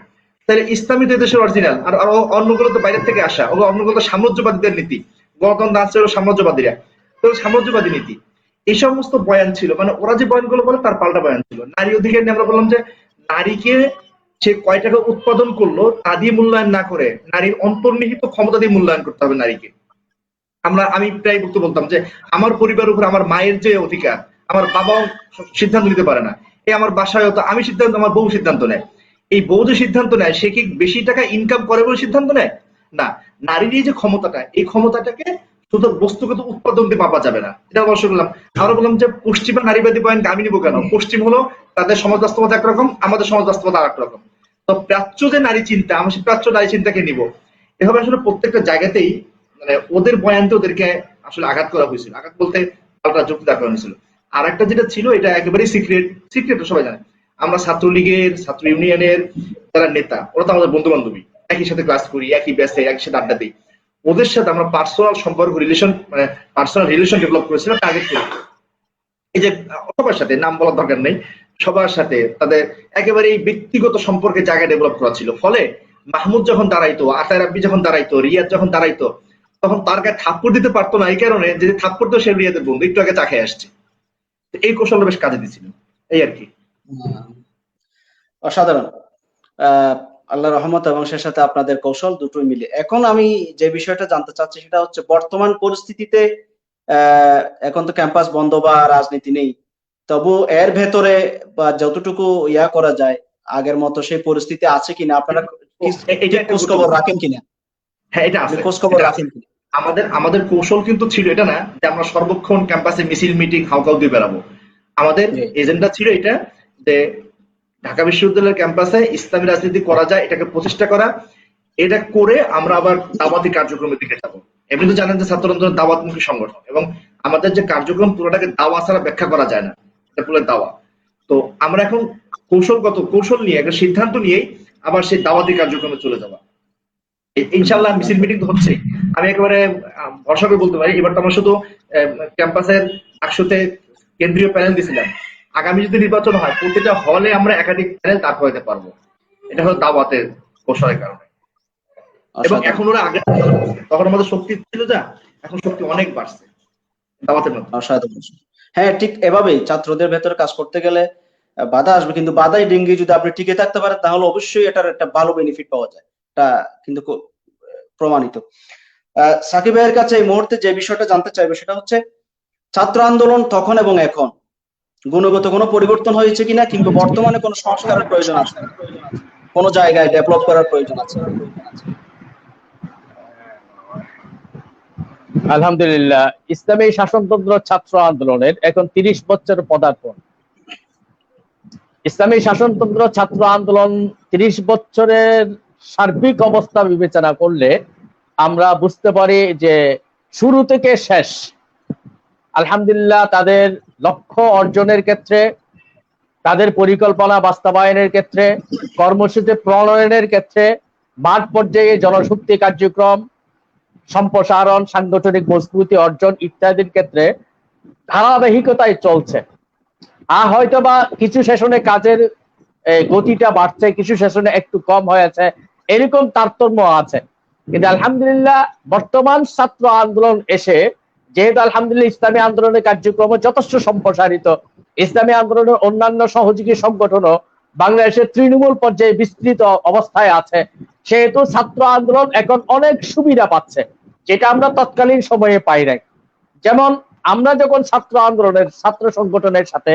তাহলে ইসলামী তো এদেশের অরিজিনাল, আর অন্যগুলো তো বাইরের থেকে আসা, ওগুলো অন্যগুলো তো সাম্রাজ্যবাদীদের নীতি। গণতন্ত্র আসছে হলো সাম্রাজ্যবাদীরা, তো সাম্রাজ্যবাদী নীতি। এই সমস্ত বয়ান ছিল, মানে ওরা যে বয়ানগুলো বলে তার পাল্টা বয়ান ছিল। নারী অধিকার নিয়ে আমরা বললাম যে নারীকে সে কয় টাকা উৎপাদন করলো তা দিয়ে মূল্যায়ন না করে নারীর অন্তর্নিহিত ক্ষমতা দিয়ে মূল্যায়ন করতে হবে নারীকে। আমি প্রায় বক্তব্য বলতাম যে আমার পরিবারের উপর আমার মায়ের যে অধিকার, আমার বাবাও সিদ্ধান্ত নিতে পারে না। এই আমার বাসায় তো আমি সিদ্ধান্ত, আমার বউ সিদ্ধান্ত নেয়। এই বউ যে সিদ্ধান্ত নেয়, সে কি বেশি টাকা ইনকাম করে বলে সিদ্ধান্ত নেয়? না, নারীর এই যে ক্ষমতাটা, এই ক্ষমতাটাকে শুধু বস্তুগত উৎপাদন দিয়ে মাপা যাবে না। এটা অবশ্য বললাম। আমরা বললাম যে পশ্চিমা নারীবাদী পয়েন্ট আমি নিবো কেন? পশ্চিম হলো তাদের সমাজ বাস্তবতা একরকম, আমাদের সমাজ বাস্তবতা আর একরকম। তো প্রাচ্য যে নারী চিন্তা, আমি সেই প্রাচ্য নারী চিন্তাকে নিব। এভাবে আসলে প্রত্যেকটা জায়গাতেই মানে ওদের বয়ানতে ওদেরকে আসলে আঘাত করা হয়েছিল। আঘাত বলতে পাল্টা যুক্তি দেওয়া হয়েছিল। আর একটা যেটা ছিল, এটা একেবারেই সিক্রেট সবাই জানে। আমরা ছাত্রলীগের, ছাত্র ইউনিয়নের যারা নেতা, ওরা তো আমাদের বন্ধু বান্ধবী, একই সাথে ক্লাস করি, একই ব্যাচে, একই সাথে আড্ডা দিই। ওদের সাথে আমরা পার্সোনাল সম্পর্ক, পার্সোনাল রিলেশন ডেভেলপ করেছিলাম টার্গেট করে। এই যে সবার সাথে, নাম বলার দরকার নেই, সবার সাথে তাদের একেবারে ব্যক্তিগত সম্পর্কে জায়গা ডেভেলপ করা ছিল। ফলে মাহমুদ যখন দাঁড়াইতো, আতার রাব্বি যখন দাঁড়াইতো, রিয়াদ যখন দাঁড়াইতো, তখন তার গায়ে থাপ্পড় দিতে পারতো না, এই কারণে যে থাপ্পড় তো সে রিয়াদের বন্ধু, একটু আগে চা খেয়ে আসছে। এই কৌশলটা বেশ কাজে দিচ্ছিল, এই আর কি। অসাধারণ। আল্লাহ রহমত এবং সে সাথে আপনাদের কৌশল দুটোই মিলে। এখন আমি যে বিষয়টা জানতে চাচ্ছি সেটা হচ্ছে বর্তমান পরিস্থিতিতে এখন তো ক্যাম্পাস বন্ধ বা রাজনীতি নেই, তবু এর ভেতরে বা যতটুকু ইয়া করা যায় আগের মতো সেই পরিস্থিতি আছে কিনা, আপনারা খোঁজ খবর রাখেন কিনা? হ্যাঁ, এটা আছে, খোঁজ খবর রাখেন কিনা? আমাদের কৌশল কিন্তু ছিল এটা না যে আমরা সর্বক্ষণ ক্যাম্পাসে মিছিল মিটিং হাউকাউ দিয়ে বেড়াবো। আমাদের এজেন্ডা ছিল এটা যে ঢাকা বিশ্ববিদ্যালয়ের ক্যাম্পাসে ইসলামী রাজনীতি করা যায়, এটাকে প্রতিষ্ঠা করা। এটা করে আমরা আবার দাওয়াতি কার্যক্রমের দিকে যাবো। এমনি তো জানেন যে ছাত্র আন্দোলন দাওয়াতমুখী সংগঠন, এবং আমাদের যে কার্যক্রম পুরোটাকে দাওয়া ছাড়া ব্যাখ্যা করা যায় না, এটা পুরো দাওয়া। তো আমরা এখন কৌশল নিয়ে একটা সিদ্ধান্ত নিয়েই আবার সেই দাওয়াতি কার্যক্রমে চলে যাওয়া। ইনশাল্লাহ মিছিল মিটিং তো হচ্ছে। আমি একেবারে ভরসা করে বলতে পারি, এবার তো আমরা শুধু ক্যাম্পাসের 100তে কেন্দ্রীয় প্যানেল দিয়েছিলাম। আগামী যদি নির্বাচন হয়, প্রতিটা হলে আমরা একাধিক প্যানেল তার হতে পারবো। এটা হলো দাওয়াতের কৌশলের কারণে। এবং এখন ওরা আগে, তখন আমাদের শক্তি ছিল যা, এখন শক্তি অনেক বাড়ছে দাওয়াতের মধ্যে। অসাধারণ। হ্যাঁ, ঠিক এভাবেই ছাত্রদের ভেতরে কাজ করতে গেলে বাধা আসবে, কিন্তু বাধাই ডিঙ্গি যদি আপনি টিকে থাকতে পারেন তাহলে অবশ্যই এটার একটা ভালো বেনিফিট পাওয়া যায়, এটা কিন্তু প্রমাণিত। সাকিব ভাইয়ের কাছে এই মুহূর্তে যে বিষয়টা জানতে চাইবে সেটা হচ্ছে ছাত্র আন্দোলন তখন এবং এখন গুণগত কোনো পরিবর্তন হয়েছে কিনা, কিংবা বর্তমানে কোনো সংস্কারের প্রয়োজন আছে, কোন জায়গায় ডেভেলপ করার প্রয়োজন আছে? আলহামদুলিল্লাহ, ইসলামী শাসনতন্ত্র ছাত্র আন্দোলনের এখন 30 বছর পদার্পণ। ইসলামী শাসনতন্ত্র ছাত্র আন্দোলন 30 বছরের সার্বিক অবস্থা বিবেচনা করলে আমরা বুঝতে পারি যে শুরু থেকে শেষ আলহামদুলিল্লাহ তাদের লক্ষ্য অর্জনের ক্ষেত্রে, তাদের পরিকল্পনা বাস্তবায়নের ক্ষেত্রে, কর্মসূচি প্রণয়নের ক্ষেত্রে, মাঠ পর্যায়ে জনশক্তি কার্যক্রম সম্প্রসারণ, সাংগঠনিক মজবুতি অর্জন ইত্যাদির ক্ষেত্রে ধারাবাহিকতায় চলছে। হয়তোবা কিছু সেশনে কাজের গতিটা বাড়ছে, কিছু সেশনে একটু কম হয়েছে, এরকম তারতম্য আছে। কিন্তু আলহামদুলিল্লাহ বর্তমান ছাত্র আন্দোলন এসে যেহেতু আলহামদুলিল্লাহ ইসলামী আন্দোলনের কার্যক্রম যথেষ্ট সম্প্রসারিত, ইসলামী আন্দোলনের অন্যান্য সহযোগী সংগঠনও বাংলাদেশের তৃণমূল পর্যায়ে বিস্তৃত অবস্থায় আছে, সেহেতু ছাত্র আন্দোলন এখন অনেক সুবিধা পাচ্ছে, যেটা আমরা তৎকালীন সময়ে পাই নাই। যেমন আমরা যখন ছাত্র আন্দোলনের ছাত্র সংগঠনের সাথে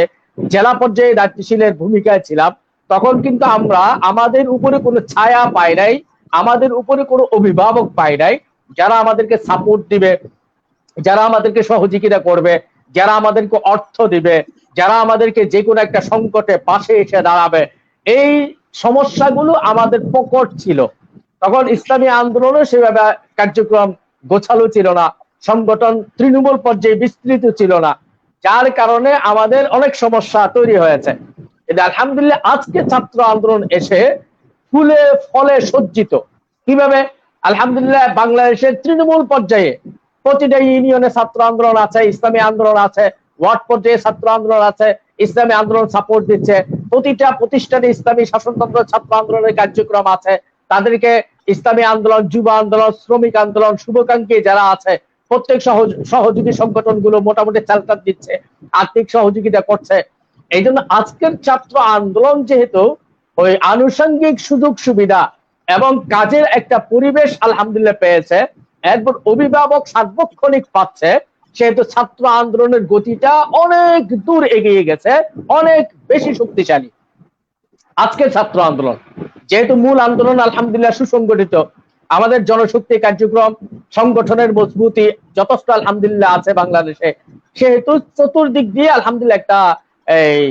জেলা পর্যায়ে দায়িত্বশীলের ভূমিকায় ছিলাম, তখন কিন্তু আমরা আমাদের উপরে কোনো ছায়া পাই নাই, আমাদের উপরে কোনো অভিভাবক পাই নাই যারা আমাদেরকে সাপোর্ট দিবে, যারা আমাদেরকে সহযোগিতা করবে, যারা আমাদেরকে অর্থ দিবে, যারা আমাদেরকে যে কোনো একটা সংকটে পাশে এসে দাঁড়াবে। এই সমস্যাগুলো আমাদের প্রকট ছিল। তখন ইসলামী আন্দোলনে সেভাবে কার্যক্রম গোছালো ছিল না, সংগঠন তৃণমূল পর্যায়ে বিস্তৃত ছিল না, যার কারণে আমাদের অনেক সমস্যা তৈরি হয়েছে। কিন্তু আলহামদুলিল্লাহ আজকে ছাত্র আন্দোলন এসে ফুলে ফলে সজ্জিত। কিভাবে? আলহামদুলিল্লাহ বাংলাদেশের তৃণমূল পর্যায়ে প্রতিটা ইউনিয়নে ছাত্র আন্দোলন আছে, ইসলামী আন্দোলন আছে, ওয়ার্ড পর্যায়ে ছাত্র আন্দোলন আছে, ইসলামী আন্দোলন সাপোর্ট দিচ্ছে। প্রতিটা প্রতিষ্ঠানে ইসলামী শাসনতন্ত্র ছাত্র আন্দোলনের কার্যক্রম আছে, তাদেরকে ইসলামী আন্দোলন, যুব আন্দোলন, শ্রমিক আন্দোলন, শুভাকাঙ্ক্ষী যারা আছে প্রত্যেক সহযোগী সংগঠনগুলো মোটামুটি চালকাত দিচ্ছে, আর্থিক সহযোগিতা করছে। এই জন্য আজকের ছাত্র আন্দোলন যেহেতু ওই আনুষঙ্গিক সুযোগ সুবিধা এবং কাজের একটা পরিবেশ আলহামদুলিল্লাহ পেয়েছে, এরপর অভিভাবক সার্বক্ষণিক পাচ্ছে, সেহেতু ছাত্র আন্দোলনের গতিটা অনেক দূর এগিয়ে গেছে, অনেক বেশি শক্তিশালী। আজকের ছাত্র আন্দোলন যেহেতু মূল আন্দোলন আলহামদুলিল্লাহ সুসংগঠিত, আমাদের জনশক্তি কার্যক্রম সংগঠনের মজবুতি যথেষ্ট আলহামদুলিল্লাহ আছে বাংলাদেশে, সেহেতু চতুর্দিক দিয়ে আলহামদুলিল্লাহ একটা এই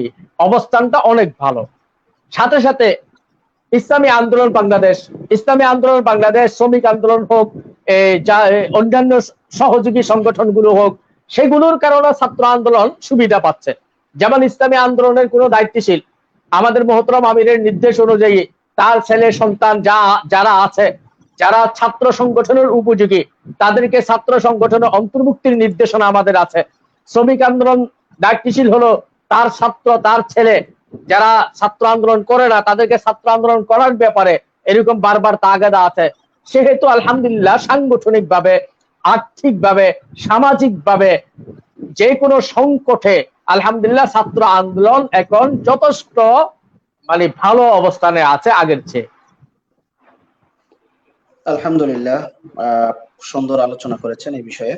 অবস্থানটা অনেক ভালো। সাথে সাথে ইসলামী আন্দোলন বাংলাদেশ, ইসলামী আন্দোলন বাংলাদেশ, শ্রমিক আন্দোলন হোক, যা অন্যান্য সহযোগী সংগঠনগুলো হোক, সেগুলোর কারণে ছাত্র আন্দোলন সুবিধা পাচ্ছে। যেমন ইসলামী আন্দোলনের কোনো দায়িত্বশীল আমাদের মোহতরম আমিরের নির্দেশ অনুযায়ী তার ছেলে সন্তান যারা আছে, যারা ছাত্র সংগঠনের উপযোগী, তাদেরকে ছাত্র সংগঠনের অন্তর্ভুক্তির নির্দেশনা আমাদের আছে। শ্রমিক আন্দোলন দায়িত্বশীল হলো তার ছাত্র, তার ছেলে যারা ছাত্র আন্দোলন করে না, তাদেরকে ছাত্র আন্দোলন করার ব্যাপারে এরকম বারবার তাগাদা আছে। সেহেতু আলহামদুলিল্লাহ সাংগঠনিক ভাবে, আর্থিক ভাবে, সামাজিক ভাবে যে কোনো সংকটে আলহামদুলিল্লাহ ছাত্র আন্দোলন এখন যথেষ্ট ভালো অবস্থানে আছে আগের চেয়ে। আলহামদুলিল্লাহ সুন্দর আলোচনা করেছেন এই বিষয়ে।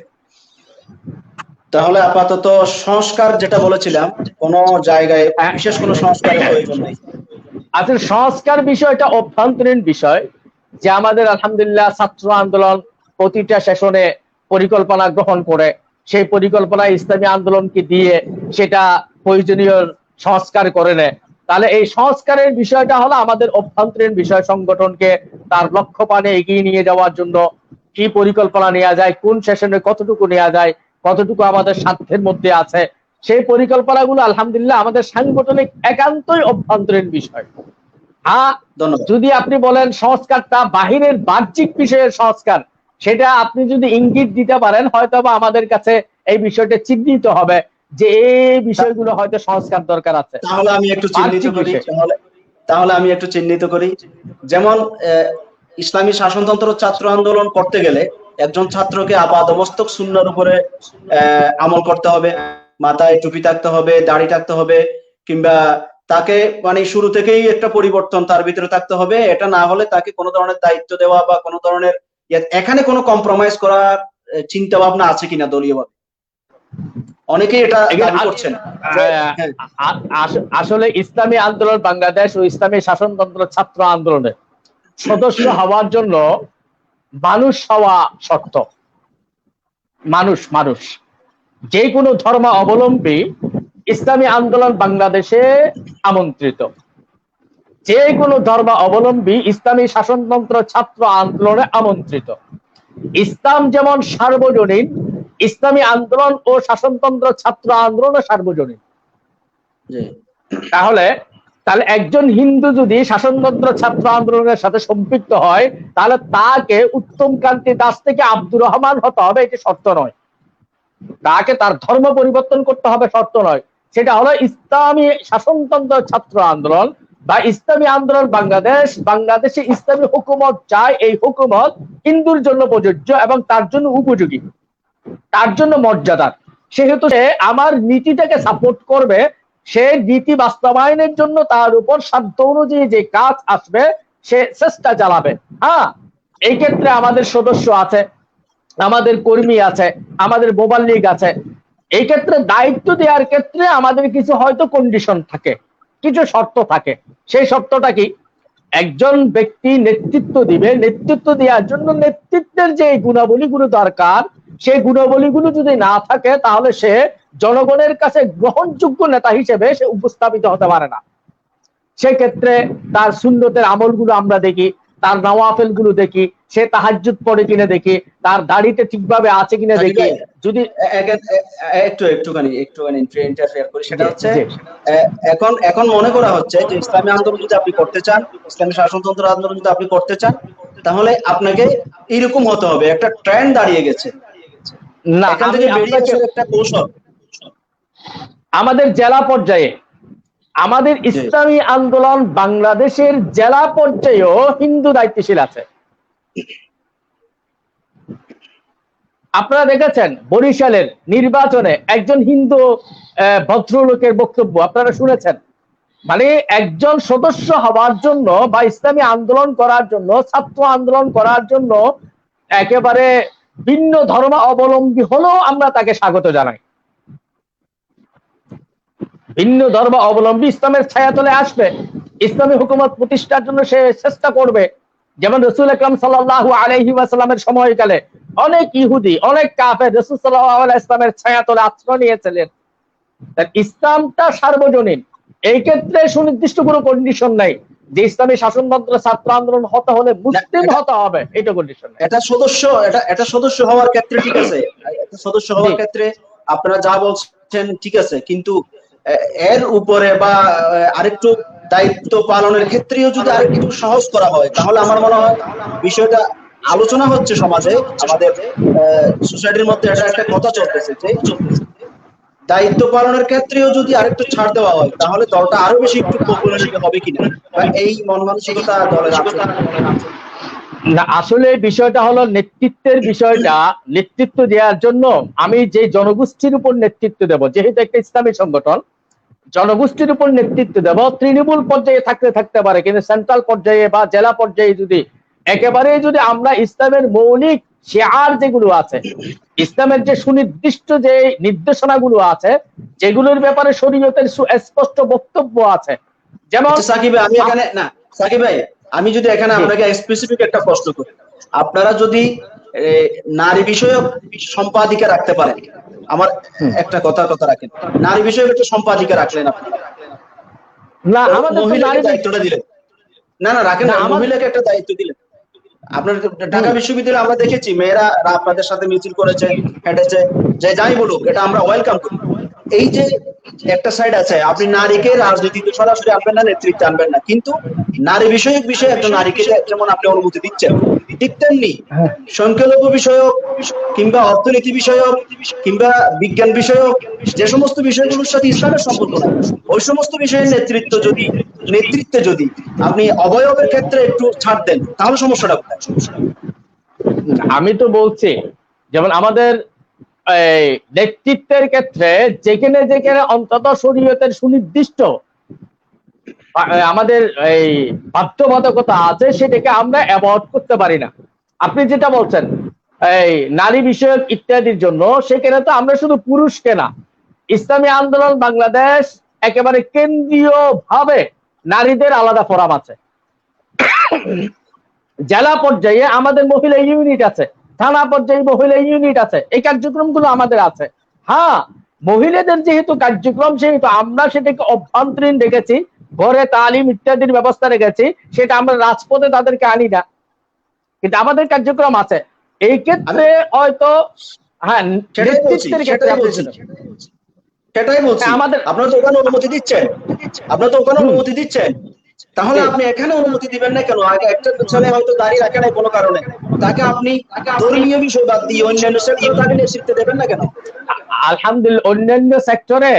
তাহলে আপাতত সংস্কার যেটা বলেছিলাম, কোন জায়গায় বিশেষ কোনো সংস্কারের প্রয়োজন নেই। আসলে সংস্কার বিষয়টা অভ্যন্তরীণ বিষয়, যে আমাদের আলহামদুলিল্লাহ ছাত্র আন্দোলন প্রতিটা সেশনে পরিকল্পনা গ্রহণ করে, সেই পরিকল্পনা ইসলামী আন্দোলনকে দিয়ে সেটা প্রয়োজনীয় সংস্কার করে নেয়। তাহলে এই সংস্কারের বিষয়টা হলো আমাদের অভ্যন্তরীণ বিষয়, সংগঠনকে তার লক্ষ্য পানে এগিয়ে নিয়ে যাওয়ার জন্য কি পরিকল্পনা নেওয়া যায়, কোন সেশনে কতটুকু নেওয়া যায়, কতটুকু আমাদের সাধ্যের মধ্যে আছে, সেই পরিকল্পনাগুলো আলহামদুলিল্লাহ আমাদের সাংগঠনিক একান্তই অভ্যন্তরীণ বিষয়। যদি আপনি বলেন সংস্কারটা বাহিরের বাহ্যিক বিষয়ের সংস্কার, সেটা আপনি যদি ইঙ্গিত দিতে পারেন, হয়তো বা আমাদের কাছে এই বিষয়টা চিহ্নিত হবে যে এই বিষয়গুলো হয়তো সংস্কার দরকার আছে। তাহলে আমি একটু চিহ্নিত করি। যেমন ইসলামী শাসনতন্ত্র ছাত্র আন্দোলন করতে গেলে একজন ছাত্রকে আপাদমস্তক সুন্নাহর উপরে আমল করতে হবে, মাথায় টুপি থাকতে হবে, দাড়ি থাকতে হবে, কিংবা তাকে শুরু থেকেই একটা পরিবর্তন তার ভিতরে থাকতে হবে। এটা না হলে তাকে কোনো ধরনের দায়িত্ব দেওয়া বা কোনো ধরনের এখানে কোনো কম্প্রোমাইজ করার চিন্তা ভাবনা আছে কিনা দলীয়ভাবে? অনেকেই এটা দাবি করছেন। আসলে ইসলামী আন্দোলন বাংলাদেশ ও ইসলামী শাসনতন্ত্র ছাত্র আন্দোলনের সদস্য হওয়ার জন্য মানুষ হওয়া শর্ত। মানুষ যে কোনো ধর্ম অবলম্বী ইসলামী আন্দোলন বাংলাদেশে আমন্ত্রিত। যে কোনো ধর্ম অবলম্বী ইসলামী শাসনতন্ত্র ছাত্র আন্দোলনে আমন্ত্রিত। ইসলাম যেমন সার্বজনীন, ইসলামী আন্দোলন ও শাসনতন্ত্র ছাত্র আন্দোলন সার্বজনীন। তাহলে একজন হিন্দু যদি শাসনতন্ত্র ছাত্র আন্দোলনের সাথে সম্পৃক্ত হয়, তাহলে তাকে উত্তম কান্তি দাস থেকে আব্দুর রহমান হতে হবে, এটি শর্ত নয়। তাকে তার ধর্ম পরিবর্তন করতে হবে, শর্ত নয়। সেটা হলো ইসলামী শাসনতন্ত্র ছাত্র আন্দোলন বা ইসলামী আন্দোলন বাংলাদেশ, বাংলাদেশে ইসলামী হুকুমত চায়, এই হুকুমত হিন্দুর জন্য প্রযোজ্য এবং তার জন্য উপযোগী, তার জন্য মর্যাদার। সেহেতু সে আমার নীতিটাকে সাপোর্ট করবে, সে নীতি বাস্তবায়নের জন্য তার উপর সাধ্য অনুযায়ী যে কাজ আসবে সে চেষ্টা চালাবে। হ্যাঁ, এই ক্ষেত্রে আমাদের সদস্য আছে, আমাদের কর্মী আছে, আমাদের মোবাল্লিগ আছে। এই ক্ষেত্রে দায়িত্ব দেওয়ার ক্ষেত্রে আমাদের কিছু হয়তো কন্ডিশন থাকে, কিছু শর্ত থাকে। সেই শর্তটা কি? একজন ব্যক্তি নেতৃত্ব দিবে, নেতৃত্ব দেওয়ার জন্য নেতৃত্বের যে গুণাবলীগুলো দরকার, সেই গুণাবলীগুলো যদি না থাকে, তাহলে সে জনগণের কাছে গ্রহণযোগ্য নেতা হিসেবে সে উপস্থাপিত হতে পারে না। সেক্ষেত্রে তার সুন্নতের আমলগুলো আমরা দেখি, তার নওয়াফেল গুলো দেখি, সে তাহাজ্জুদ পড়ে কিনা দেখি, তার দাড়িতে ঠিকভাবে আছে কিনা দেখি। যদি একটুখানি ইন্টারফেয়ার করি, সেটা হচ্ছে এখন মনে করা হচ্ছে যে ইসলামী আন্দোলন যদি আপনি করতে চান, ইসলামী শাসনতন্ত্র আন্দোলন যদি আপনি করতে চান, তাহলে আপনাকে এরকম হতে হবে, একটা ট্রেন্ড দাঁড়িয়ে গেছে। না, এখান থেকে বেরিয়ে আসার একটা কৌশল আমাদের জেলা পর্যায়ে, আমাদের ইসলামী আন্দোলন বাংলাদেশের জেলা পর্যায়েও হিন্দু দায়িত্বশীল আছে। আপনারা দেখেছেন বরিশালের নির্বাচনে একজন হিন্দু ভদ্রলোকের বক্তব্য আপনারা শুনেছেন। মানে একজন সদস্য হওয়ার জন্য বা ইসলামী আন্দোলন করার জন্য, ছাত্র আন্দোলন করার জন্য একেবারে ভিন্ন ধর্ম অবলম্বী হলেও আমরা তাকে স্বাগত জানাই। ভিন্ন ধর্ম অবলম্বী ইসলামের ছায়াতলে আসবে, ইসলামী হুকুমত প্রতিষ্ঠার জন্য সে চেষ্টা করবে। যেমন রাসূল আকরাম সাল্লাল্লাহু আলাইহি ওয়াসাল্লামের সময়কালে অনেক ইহুদি, অনেক কাফের রাসূল সাল্লাল্লাহু আলাইহি ওয়াসাল্লামের ছায়াতলে আশ্রয় নিয়েছিলেন। ইসলামটা সার্বজনীন। এই ক্ষেত্রে সুনির্দিষ্ট কোনো কন্ডিশন নাই যে ইসলামী শাসনতন্ত্র ছাত্র আন্দোলন হতে হলে মুসলিম হতে হবে, এটা কন্ডিশন নাই। এটা সদস্য হওয়ার ক্ষেত্রে ঠিক আছে, এটা সদস্য হওয়ার ক্ষেত্রে আপনারা যা বলছেন ঠিক আছে, কিন্তু এর উপরে বা আরেকটু দায়িত্ব পালনের ক্ষেত্রেও যদি আরেকটু সহজ করা হয়, তাহলে আমার মনে হয় বিষয়টা আলোচনা হচ্ছে সমাজে, আমাদের সোসাইটির মধ্যে এটা একটা কথা চলতেছে যে দায়িত্ব পালনের ক্ষেত্রেও যদি আরেকটু ছাড় দেওয়া হয়, তাহলে দলটা আরো বেশি একটু পপুলারিটি হবে কিনা, বা এই মন মানসিকতা দলের আছে না। আসলে বিষয়টা হলো নেতৃত্বের বিষয়টা। নেতৃত্ব দেওয়ার জন্য আমি যে জনগোষ্ঠীর উপর নেতৃত্ব দেব, যেহেতু একটা ইসলামী সংগঠন, জনগোষ্ঠীর উপর নেতৃত্ব দেব। তৃণমূল পর্যায়ে থাকতে পারে, কিন্তু সেন্ট্রাল পর্যায়ে বা জেলা পর্যায়ে যদি একেবারে যদি আমরা ইসলামের মৌলিক শিআর যেগুলো আছে, ইসলামের যে সুনির্দিষ্ট যে নির্দেশনাগুলো আছে, যেগুলোর ব্যাপারে শরীয়তের সুস্পষ্ট বক্তব্য আছে, যেমন সাকিব ভাই, আমি এখানে না, সাকিব ভাই আমি যদি এখানে আপনাকে স্পেসিফিক একটা প্রশ্ন করি, আপনারা যদি নারী বিষয়ক সম্পাদিকা রাখতে পারেন, আমার একটা কথা রাখেন, নারী বিষয়ক একটা সম্পাদিকা রাখলেন আপনি, না আমাদের মহিলাকে দায়িত্বটা দিলেন, না রাখেন না, মহিলাকে একটা দায়িত্ব দিলেন। আপনার ঢাকা বিশ্ববিদ্যালয়ে আমরা দেখেছি মেয়েরা আপনাদের সাথে মিছিল করেছে, হেঁটেছে, যে যাই বলুক এটা আমরা ওয়েলকাম করি। এই যে একটা সাইড আছে, আপনি নারীকে রাজনীতিতে সরাসরি আনবেন না, নেতৃত্বে আনবেন না, কিন্তু নারী বিষয়ক বিষয়ে একটা নারীকে যেমন আপনি অনুমতি দিচ্ছেন, ঠিক তেমনি সংখ্যালঘু বিষয়ক কিংবা অর্থনীতি বিষয়ক কিংবা বিজ্ঞান বিষয়ক যে সমস্ত বিষয়গুলোর সাথে ইসলামের সম্পর্ক নাই, ওই সমস্ত বিষয়ের নেতৃত্বে যদি আপনি অবয়বের ক্ষেত্রে একটু ছাড় দেন, তাহলে সমস্যাটা কোথায়? আমি তো বলছি, যেমন আমাদের নেতৃত্বের ক্ষেত্রে যেখানে অন্তত শরীয়তের সুনির্দিষ্ট আমাদের এই বাধ্যবাধকতা আছে, সেটাকে আমরা অ্যাভয়েড করতে পারি না। আপনি যেটা বলছেন এই নারী বিষয়ক ইত্যাদির জন্য, সেখানে তো আমরা শুধু পুরুষকে না, ইসলামী আন্দোলন বাংলাদেশ একেবারে কেন্দ্রীয় ভাবে নারীদের আলাদা ফোরাম আছে। জেলা পর্যায়ে আমাদের মহিলা ইউনিট আছে, থানা পর্যায়ে মহিলা ইউনিট আছে, এই কার্যক্রমগুলো আমাদের আছে। হ্যাঁ, মহিলাদের যেহেতু কার্যক্রম, সেহেতু আমরা সেটাকে অভ্যন্তরীণ রেখেছি, ঘরে তালিম ইত্যাদির ব্যবস্থা রেখেছি, সেটা আমরা রাজপথে তাদেরকে আনি না, কিন্তু আমাদের কার্যক্রম আছে। এই ক্ষেত্রে হয়তো হ্যাঁ, সেটাই বলছি, নেতৃত্বের ক্ষেত্রে সেটাই বলছি, সেটাই বলছি। আমাদের আপনারা তো ওখানে অনুমতি দিচ্ছেন, আপনারা তো ওখানে অনুমতি দিচ্ছেন, তাহলে জি। আপনি এখানে অনুমতি দিবেন না কেন? আগে একটা ছেলে হয়তো দাঁড়িয়ে রাখে নাই কোনো কারণে, তাকে আপনি ধর্মীয় বিষয় বাদ দিয়ে অন্যান্য সেক্টরে তাকে নেতৃত্ব দেবেন না কেন? আলহামদুলিল্লাহ, অন্যান্য সেক্টরে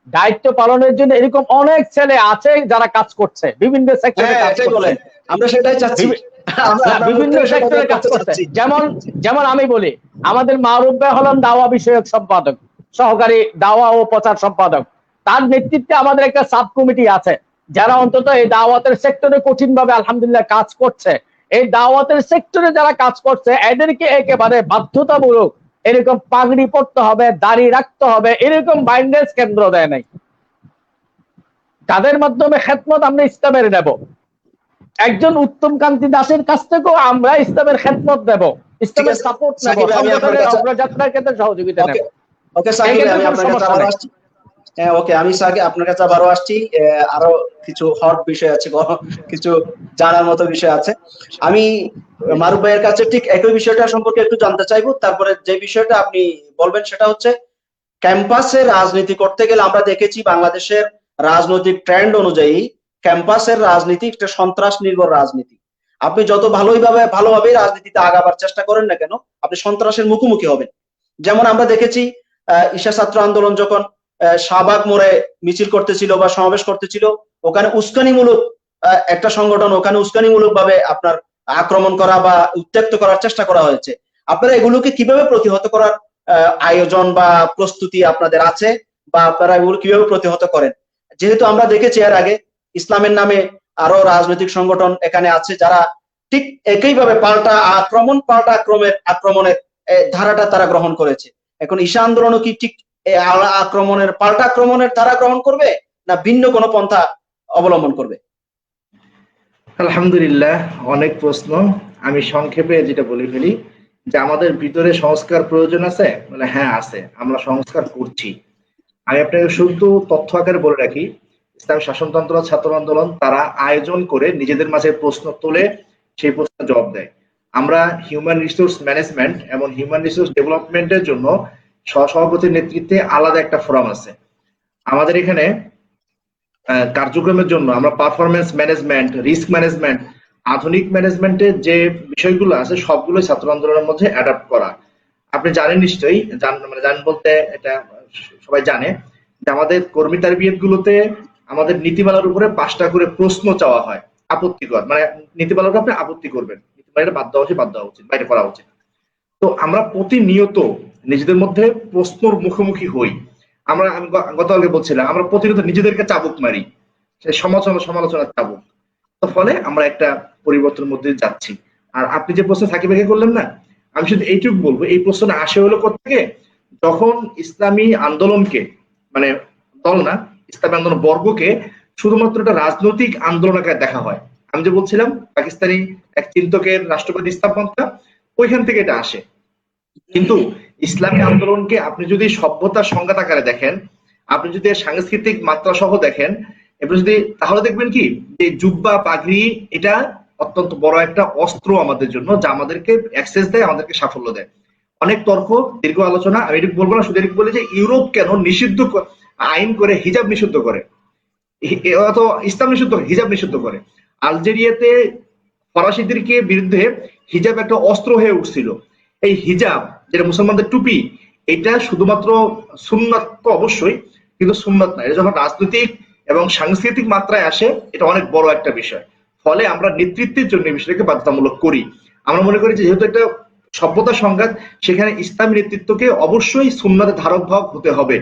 দায়িত্ব পালনের জন্য এরকম অনেক ছেলে আছে যারা কাজ করছে, বিভিন্ন সেক্টরে হ্যাঁ, কাজ এটাই করছে, বলেন, আমরা সেটাই চাচ্ছি। আমরা আপনার মুখ বিভিন্ন থেকে সেটা সেক্টরে বের কাজ করতে করছে। চাচ্ছি। যেমন যেমন আমি বলি, আমাদের মারুফ ভাই হলেন দাওয়া বিষয়ক সম্পাদক, সহকারী দাওয়া ও প্রচার সম্পাদক। তার নেতৃত্বে আমাদের একটা সাব কমিটি আছে, যারা অন্তত এই দাওয়াতের সেক্টরে কঠিন ভাবে আলহামদুলিল্লাহ কাজ করছে। এই দাওয়াতের সেক্টরে যারা কাজ করছে, এদেরকে একেবারে বাধ্যতামূলক এরকম পাগড়ি পড়তে হবে, দাড়ি রাখতে হবে, এরকম বাইন্ডেজ কেন্দ্র দেয় নাই। তাদের মাধ্যমে খেদমত আমরা ইসলামের নেব। একজন উত্তম কান্তি দাসের কাছ থেকেও আমরা ইসলামের খেদমত দেব, ঠিক ইসলামের আছে সাপোর্ট নেব, সাকিব ভাই, আমি আপনার সংগঠনের কাছে, অগ্রযাত্রার ক্ষেত্রে সহযোগিতা নেব। ওকে ওকে সাকিব ভাই, এক্ষেত্রে আমি কোনো আপনার কাছে সমস্যা আবারও নেই। আসছি। হ্যাঁ, ওকে, আমি সাকিব আপনার কাছে আবারও আসছি। আরো কিছু হট বিষয় আছে, কিছু জানার মতো বিষয় আছে। আমি মারুফ ভাইয়ের কাছে ঠিক একই বিষয়টা সম্পর্কে একটু জানতে চাইবো। তারপরে যে বিষয়টা আপনি বলবেন সেটা হচ্ছে, ক্যাম্পাসে রাজনীতি করতে গেলে আমরা দেখেছি বাংলাদেশের রাজনৈতিক ট্রেন্ড অনুযায়ী ক্যাম্পাসের রাজনীতি একটা সন্ত্রাস নির্ভর রাজনীতি। আপনি যত ভালোভাবে রাজনীতিতে আগাবার চেষ্টা করেন না কেন, আপনি সন্ত্রাসের মুখোমুখি হবেন। যেমন আমরা দেখেছি ঈশা ছাত্র আন্দোলন যখন শাহবাগ মোড়ে মিছিল করতেছিল বা সমাবেশ করতেছিল, ওখানে উস্কানিমূলক একটা সংগঠন ওখানে উস্কানিমূলক ভাবে আপনার আক্রমণ করা বা উত্ত্যক্ত করার চেষ্টা করা হয়েছে। আপনারা এগুলোকে কিভাবে প্রতিহত করার আয়োজন বা প্রস্তুতি আপনাদের আছে, বা আপনারা এগুলো কিভাবে প্রতিহত করেন? যেহেতু আমরা দেখেছি এর আগে ইসলামের নামে আরো রাজনৈতিক সংগঠন এখানে আছে, যারা ঠিক একইভাবে পাল্টা আক্রমণের ধারাটা তারা গ্রহণ করেছে। এখন ঈশা আন্দোলনও কি ঠিক পাল্টা আক্রমণের ধারা গ্রহণ করবে, না ভিন্ন কোনো পন্থা অবলম্বন করবে? আলহামদুলিল্লাহ, অনেক প্রশ্ন। আমি সংক্ষেপে যেটা বলে ফেলি যে আমাদের ভিতরে সংস্কার প্রয়োজন আছে, মানে হ্যাঁ আছে, আমরা সংস্কার করছি। আমি আপনাকে শুধু তথ্য আকারে বলে রাখি, ইসলামী শাসনতন্ত্র ছাত্র আন্দোলন তারা আয়োজন করে নিজেদের মাঝে প্রশ্ন তোলে, সেই প্রশ্নের জবাব দেয়। আমরা হিউম্যান রিসোর্স ম্যানেজমেন্ট এবং হিউম্যান রিসোর্স ডেভেলপমেন্টের জন্য সহসভাপতির নেতৃত্বে আলাদা একটা ফোরাম আছে আমাদের এখানে। কার্যক্রমের জন্য আমরা পারফরমেন্স ম্যানেজমেন্ট, রিস্ক ম্যানেজমেন্ট, আধুনিক ম্যানেজমেন্টের যে বিষয়গুলো আছে সবগুলোই ছাত্র আন্দোলনের মধ্যে অ্যাডাপ্ট করা। আপনি জানেন নিশ্চয়ই, জানেন বলতে এটা সবাই জানে যে আমাদের কর্মী তারবিয়ত গুলোতে আমাদের নীতিমালার উপরে 5টা করে প্রশ্ন চাওয়া হয় আপত্তিকর, মানে নীতিমালার উপর আপনি আপত্তি করবেন, নীতিমালাটা বাদ দেওয়া উচিত, বাইরে করা উচিত। তো আমরা প্রতিনিয়ত নিজেদের মধ্যে প্রশ্নর মুখোমুখি হই। আমি গতকালকে বলছিলাম, আমরা প্রতিনিয়ত নিজেদেরকে চাবুক মারি, সমালোচনার চাবুক। তো ফলে আমরা একটা পরিবর্তনের মধ্যে যাচ্ছি। আর আপনি যে প্রশ্ন সাকিব ভাইকে করলেন না, আমি শুধু এইটুকু বলবো, এই প্রশ্নটা আসে হলো কোত্থেকে, যখন ইসলামী আন্দোলনকে, মানে দল না, ইসলামী আন্দোলন বর্গকে শুধুমাত্র একটা রাজনৈতিক আন্দোলন আকারে দেখা হয়। আমি যে বলছিলাম পাকিস্তানি এক চিন্তকের রাষ্ট্রবাদী স্থাপনটা, ওইখান থেকে এটা আসে। কিন্তু ইসলামী আন্দোলনকে আপনি যদি সভ্যতার সংঘাত আকারে দেখেন, আপনি যদি সাংস্কৃতিক মাত্রা সহ দেখেন, এবার যদি, তাহলে দেখবেন কি যে জুব্বা পাগড়ি এটা অত্যন্ত বড় একটা অস্ত্র আমাদের জন্য, যা আমাদেরকে অ্যাক্সেস দেয়, আমাদেরকে সাফল্য দেয়। অনেক তর্ক, দীর্ঘ আলোচনা, আমি এটুকু বলবো না, শুধু এটুকু বলি যে ইউরোপ কেন নিষিদ্ধ আইন করে হিজাব নিষিদ্ধ করে, অথবা ইসলাম নিষিদ্ধ, হিজাব নিষিদ্ধ করে। আলজেরিয়াতে ফরাসিদেরকে বিরুদ্ধে হিজাব একটা অস্ত্র হয়ে উঠছিল। এই হিজাব যেটা মুসলমানদের টুপি, এটা শুধুমাত্র সুন্নাত তো অবশ্যই, কিন্তু সুন্নাত না, এটা যখন রাজনৈতিক এবং সাংস্কৃতিক মাত্রায় আসে, এটা অনেক বড় একটা বিষয়। ফলে আমরা নেতৃত্বের জন্য এই বিষয়টাকে বাধ্যতামূলক করি। আমরা মনে করি যে যেহেতু একটা সভ্যতা সংঘাত, সেখানে ইসলামী নেতৃত্বকে অবশ্যই সুন্নাতের ধারক বাহক হতে হবে।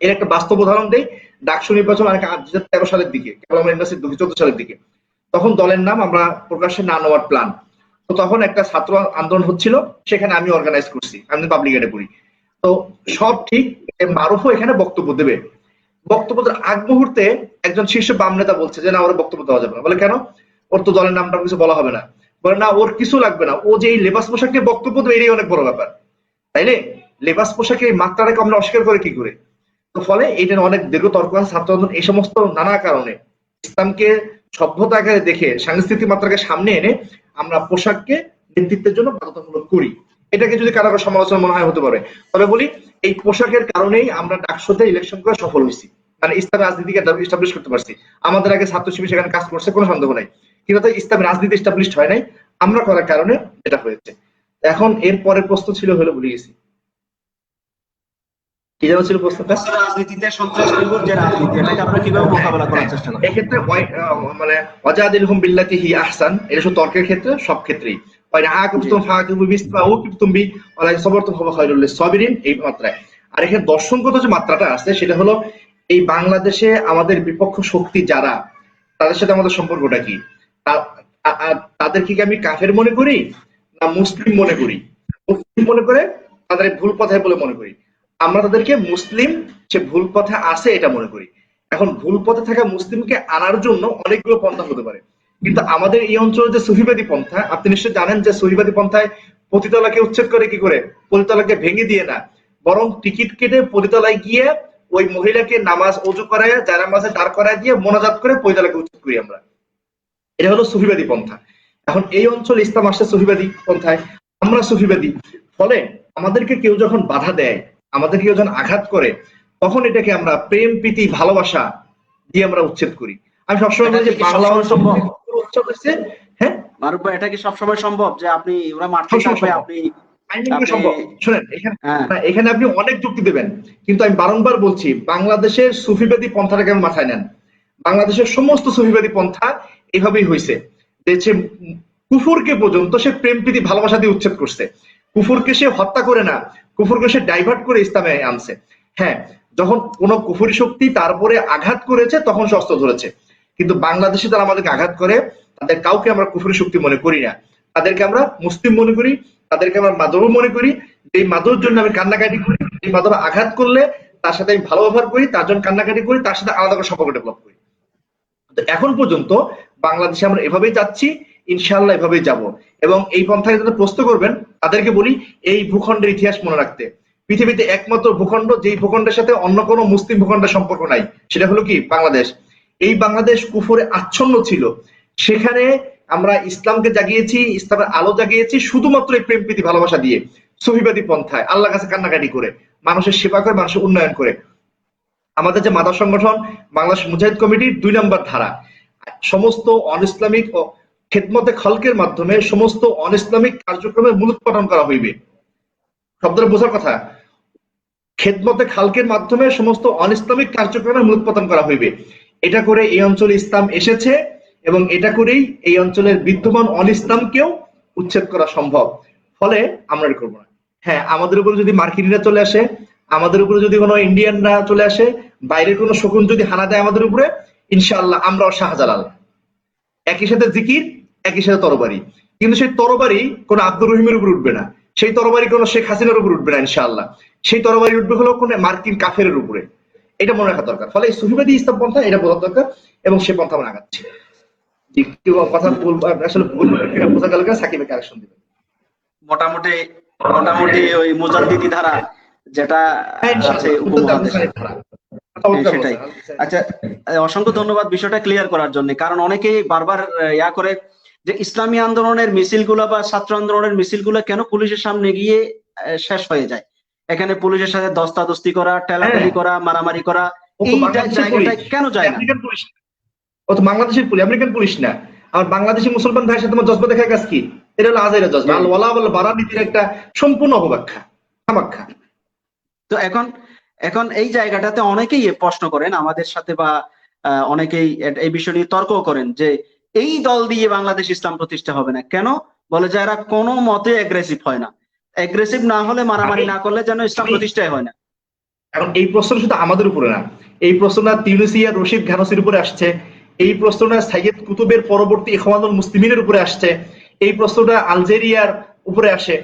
এর একটা বাস্তব উদাহরণ দেই, ডাকসু নির্বাচন 2013 সালের দিকে, কেবল আমরা ইউনিভার্সিটি 2014 সালের দিকে, তখন দলের নাম আমরা প্রকাশ্যে না নেওয়ার প্ল্যান। তো তখন একটা ছাত্র আন্দোলন হচ্ছিল, সেখানে আমি অর্গানাইজ করছি, আমি পাবলিক এডে পড়ি। তো সব ঠিক, মারুফও এখানে বক্তব্য দেবে। বক্তব্যের আগ মুহূর্তে একজন শীর্ষ বাম নেতা বলছে যে না, ওর বক্তব্য দেওয়া যাবে না। বলে কেন? ওর তো দলের নামটা কিছু বলা হবে না। বলে না, ওর কিছু লাগবে না, ও যে এই লেবাস পোশাকে বক্তব্য দেবে, এটাই অনেক বড় ব্যাপার। তাইলে লেবাস পোশাকে এই মাত্রাটাকে আমরা অস্বীকার করে কি করে? তো ফলে এটার অনেক দীর্ঘ তর্ক আছে, ছাত্র আন্দোলন এই সমস্ত নানা কারণে ইসলামকে সভ্যতা আকারে দেখে সাংস্কৃতিক মাত্রাকে সামনে এনে আমরা পোশাককে নেতৃত্বের জন্য বাধ্যতামূলক করি। এটাকে যদি কারো কারো সমালোচনা মনে হয় হতে পারে, তবে বলি এই পোশাকের কারণেই আমরা ডাকসুতে ইলেকশন করে সফল হয়েছি, মানে ইসলামী রাজনীতিকে এস্টাবলিশ করতে পারছি। আমাদের আগে ছাত্র শিবির সেখানে কাজ করছে, কোনো সন্দেহ নাই, কিন্তু ইসলামী রাজনীতি এস্টাবলিশ হয় নাই, আমরা করার কারণে এটা হয়েছে। এখন এর পরের প্রশ্ন ছিল হলো ভুলে গেছি, কি যেন ছিল প্রশ্নটা? রাজনীতিতে সন্ত্রাসীর যে রাজনীতি, এটাকে আপনারা কিভাবে মোকাবেলা করার চেষ্টা করেন? এক্ষেত্রে মানে ওয়াজাদিলহুম বিল্লাতি হি আহসান, এটা শুধু তর্কের ক্ষেত্রে, সব ক্ষেত্রেই এই মাত্রায়। আর এখানে দর্শনগত যে মাত্রাটা আছে সেটা হলো এই বাংলাদেশে আমাদের বিপক্ষ শক্তি যারা, তাদের সাথে আমাদের সম্পর্কটা কি, তাদেরকে কি আমি কাফের মনে করি না মুসলিম মনে করি? মুসলিম মনে করে তাদের ভুল পথে বলে মনে করি, আমরা তাদেরকে মুসলিম সে ভুল পথে আছে এটা মনে করি। এখন ভুল পথে থাকা মুসলিমকে আনার জন্য অনেকগুলো পন্থা হতে পারে, কিন্তু আমাদের এই অঞ্চলে যে সুফিবাদী পন্থা, আপনি নিশ্চয়ই জানেন যে সুফিবাদী পন্থায় পতিতলাকে উচ্ছেদ করে কি করে, পতিতলাকে ভেঙে দিয়ে না, বরং টিকিট কেটে পতিতলায় গিয়ে ওই মহিলাকে নামাজ ওযু করায় জায়নামাজে দাঁড় করায় দিয়ে মোনাজাত করে পতিতলাকে উচ্ছেদ করি আমরা। এটা হলো সুফিবাদী পন্থা। এখন এই অঞ্চলে ইসলাম আসছে সুফিবাদী পন্থায়, আমরা সুফিবাদী, ফলে আমাদেরকে কেউ যখন বাধা দেয়, আমাদেরকে কেউ যখন আঘাত করে, তখন এটাকে আমরা প্রেম প্রীতি ভালোবাসা দিয়ে আমরা উচ্ছেদ করি। আমি সবসময় বলি যে বাংলা সম্ভব, উচ্ছেদ হচ্ছে, হ্যাঁ মারুফ ভাই, এটা কি সবসময় সম্ভব যে আপনি ওরা মারতে থাকবে আপনি সম্ভব? শুনেন, এখানে আপনি অনেক যুক্তি দেবেন, কিন্তু আমি বারংবার বলছি বাংলাদেশের সুফিবাদী পন্থাটাকে আমি মাথায় নেন। বাংলাদেশের সমস্ত সুফিবাদী পন্থা এভাবেই হয়েছে, যে কুফুরকে পর্যন্ত সে প্রেম প্রীতি ভালোবাসা দিয়ে উচ্ছেদ করছে। কুফুরকে সে হত্যা করে না, কুফুরকে সে ডাইভার্ট করে ইসলামে আনছে। হ্যাঁ, যখন কোন কুফুরি শক্তি তারপরে আঘাত করেছে তখন সে অস্ত্র ধরেছে, কিন্তু বাংলাদেশে তারা আমাদেরকে আঘাত করে, তাদের কাউকে আমরা কুফুরি শক্তি মনে করি না, তাদেরকে আমরা মুসলিম মনে করি, তাদেরকে আমরা মাদর মনে করি। এই মাদর জন্য আমি কান্নাকাটি করি, এই মাদর আঘাত করলে তার সাথে আমি ভালো ব্যবহার করি, তার জন্য কান্নাকাটি করি, তার সাথে আলাদা করে সম্পর্ক ডেভেলপ করি। এখন পর্যন্ত বাংলাদেশে আমরা এভাবেই যাচ্ছি, ইনশাআল্লাহ এভাবেই যাব। এবং এই পন্থায় যারা প্রশ্ন করবেন তাদেরকে বলি এই ভূখণ্ডের ইতিহাস মনে রাখতে। পৃথিবীতে একমাত্র ভূখণ্ড যেই ভূখণ্ডের সাথে অন্য কোনো মুসলিম ভূখণ্ডের সম্পর্ক নাই, সেটা হলো কি বাংলাদেশ। এই বাংলাদেশ কুফরে আচ্ছন্ন ছিল, সেখানে আমরা ইসলামকে জাগিয়েছি, ইসলামের আলো জাগিয়েছি শুধুমাত্র এই প্রেম প্রীতি ভালোবাসা দিয়ে, সুফিবাদী পন্থায়, আল্লাহর কাছে কান্নাকাটি করে, মানুষের সেবা করে, মানুষের উন্নয়ন করে। আমাদের যে মাদক সংগঠন বাংলাদেশ মুজাহিদ কমিটির 2 নম্বর ধারা, সমস্ত অন ইসলামিক ও খেদমতে খলকের মাধ্যমে সমস্ত অন ইসলামিক কার্যক্রমের মূলোৎপাটন করা হইবে। শব্দটা বোঝার কথা, খেদমতে খালকের মাধ্যমে সমস্ত অন ইসলামিক কার্যক্রমের মূলোৎপাটন করা হইবে। এটা করে এই অঞ্চলে ইসলাম এসেছে এবং এটা করেই এই অঞ্চলের বিদ্যমান অন ইসলামকেও উচ্ছেদ করা সম্ভব। ফলে আমরা এটা করবো না। হ্যাঁ, আমাদের উপরে যদি মার্কিনিরা চলে আসে, আমাদের উপরে যদি কোনো ইন্ডিয়ানরা চলে আসে, বাইরের কোনো শকুন যদি হানা দেয় আমাদের উপরে, ইনশাআল্লাহ আমরাও শাহজালাল। একই সাথে জিকির, একই সাথে তরবারি, কিন্তু সেই তরবারি কোনো আব্দুর রহিমের উপর উঠবে না, সেই তরবারি কোনো শেখ হাসিনার উপর উঠবে না ইনশাআল্লাহ, সেই তরবারি উঠবে হলো কোনো মার্কিন কাফেরের উপরে। এটা মনে রাখা দরকার। ফলে এই সুফিবাদী ইসলাম পন্থা এটা বোঝা দরকার এবং সে পন্থা আমরা আগাচ্ছি। কথা বলবো আসলে বোঝা গেল কিনা, সাকিবে কারেকশন দিবেন। মোটামুটি মোটামুটি ওই মুজাদ্দিদি ধারা যেটা আছে উপমহাদেশে, সেটাই। আচ্ছা, অসংখ্য ধন্যবাদ বিষয়টা ক্লিয়ার করার জন্য। কারণ অনেকেই বারবার ইয়া করে যে ইসলামী আন্দোলনের মিছিলগুলো বা ছাত্র আন্দোলনের মিছিলগুলো কেন পুলিশের সামনে গিয়ে শেষ হয়ে যায়, এখানে পুলিশের সাথে দস্তাদস্তি করা, ঠেলাঠেলি করা, মারামারি করা, এই জায়গাটা কেন যায় না? ও তো বাংলাদেশের পুলিশ, আমেরিকান পুলিশ না। আমার বাংলাদেশি মুসলমান ভাইয়ের সাথে তোমার জজবা দেখার কাজ কি? এটা হলো আজাইরা জজবা, আল ওয়ালা ওয়াল বারা নীতির একটা সম্পূর্ণ অপব্যাখ্যা, খামাখ্যা। তো এখন এই জায়গাটাতে অনেকেই প্রশ্ন করেন আমাদের সাথে, বা অনেকেই এই বিষয় নিয়ে তর্ক করেন যে এই দল দিয়ে বাংলাদেশ ইসলাম প্রতিষ্ঠা হবে না কেন? বলে যে এরা কোনো মতে অ্যাগ্রেসিভ হয় না, অ্যাগ্রেসিভ না হলে, মারামারি না করলে যেন ইসলাম প্রতিষ্ঠাই হয় না। এখন এই প্রশ্ন শুধু আমাদের উপরে না, এই প্রশ্নটা তিউনিসিয়া রশিদ ঘানসির উপরে আসছে, এই প্রশ্নটা সাইয়েদ কুতুবের পরবর্তী ইখওয়ানুল মুসলিমিনের উপরে আসছে, এই প্রশ্নটা আলজেরিয়ার উপরে আসে।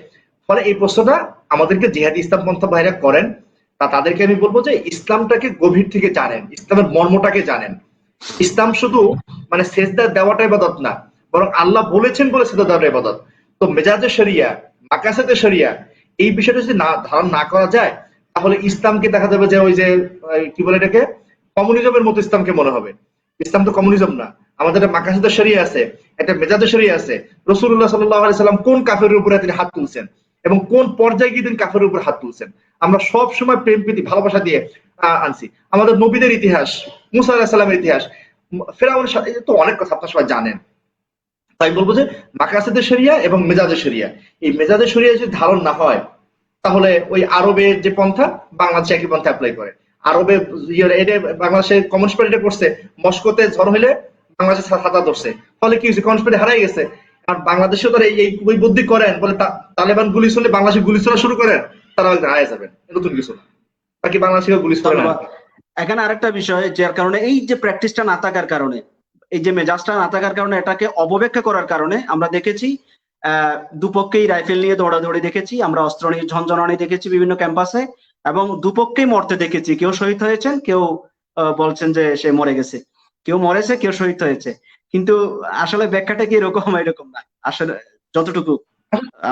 ফলে এই প্রশ্নটা আমাদেরকে জিহাদি ইসলাম পন্থা ভাইরা করেন, তাদেরকে আমি বলবো যে ইসলামটাকে গভীর থেকে জানেন, ইসলামের মর্মটাকে জানেন। ইসলাম শুধু মানে সেজদা দেওয়াটা ইবাদত না, বরং আল্লাহ বলেছেন বলে সেজদা দেওয়াটা ইবাদত। তো মেজাজে শরিয়া, মাকাসাদে শরিয়া, এই বিষয়টা যদি ধারণ না করা যায়, তাহলে ইসলামকে দেখা যাবে যে ওই যে কি বলে এটাকে কমিউনিজমের মতো ইসলামকে মনে হবে। ইসলাম তো কমিউনিজম না, আমাদের একটা মাকাসিদে শরিয়া আছে, একটা মেজাজে শরিয়া আছে। রাসূলুল্লাহ সাল্লাল্লাহু আলাইহি সাল্লাম কোন কাফেরের উপরে তিনি হাত তুলছেন এবং কোন পর্যায়ে গিয়ে তিনি কাফেরের উপর হাত তুলছেন, আমরা সব সময় প্রেম প্রীতি ভালোবাসা দিয়ে আনছি। আমাদের নবীদের ইতিহাস, মুসা আলাইহিস সালামের ইতিহাস, ফেরাউনের সাথে তো অনেক কথা আপনারা সবাই জানেন। তাই বলবো যে মাকাসিদে শরিয়া এবং মেজাজে শরিয়া, এই মেজাজে শরিয়া যদি ধারণ না হয় তাহলে ওই আরবের যে পন্থা বাংলাদেশে একই পন্থা অ্যাপ্লাই করে। আরবে এটা বাংলাদেশের কমিউনিস্ট পার্টি করছে, মস্কোতে ঝড় হইলে বাংলাদেশে ছাতা ধরছে, ফলে কি হয়েছে, কমিউনিস্ট পার্টি হারাই গেছে। আর বাংলাদেশেও তারা এই ওই বুদ্ধি করেন, বলে তালেবান গুলি চললে বাংলাদেশে গুলি চলা শুরু করেন, তারা হারাই যাবেন, নতুন কিছু না, বাকি বাংলাদেশে গুলি চলে না। এখানে আরেকটা বিষয়, যার কারণে এই যে প্র্যাকটিসটা না থাকার কারণে, এই যে মেজাজটা না থাকার কারণে, এটাকে অবব্যাখ্যা করার কারণে আমরা দেখেছি দুপক্ষেই রাইফেল নিয়ে দৌড়াদৌড়ি দেখেছি, আমরা অস্ত্র নিয়ে ঝনঝনানি দেখেছি বিভিন্ন ক্যাম্পাসে, এবং দুপক্ষেই মরতে দেখেছি। কেউ শহীদ হয়েছেন, কেউ বলছেন যে সে মরে গেছে, কেউ মরেছে, কেউ শহীদ হয়েছে। কিন্তু আসলে ব্যাখ্যাটা কি এরকম এরকম না, আসলে যতটুকু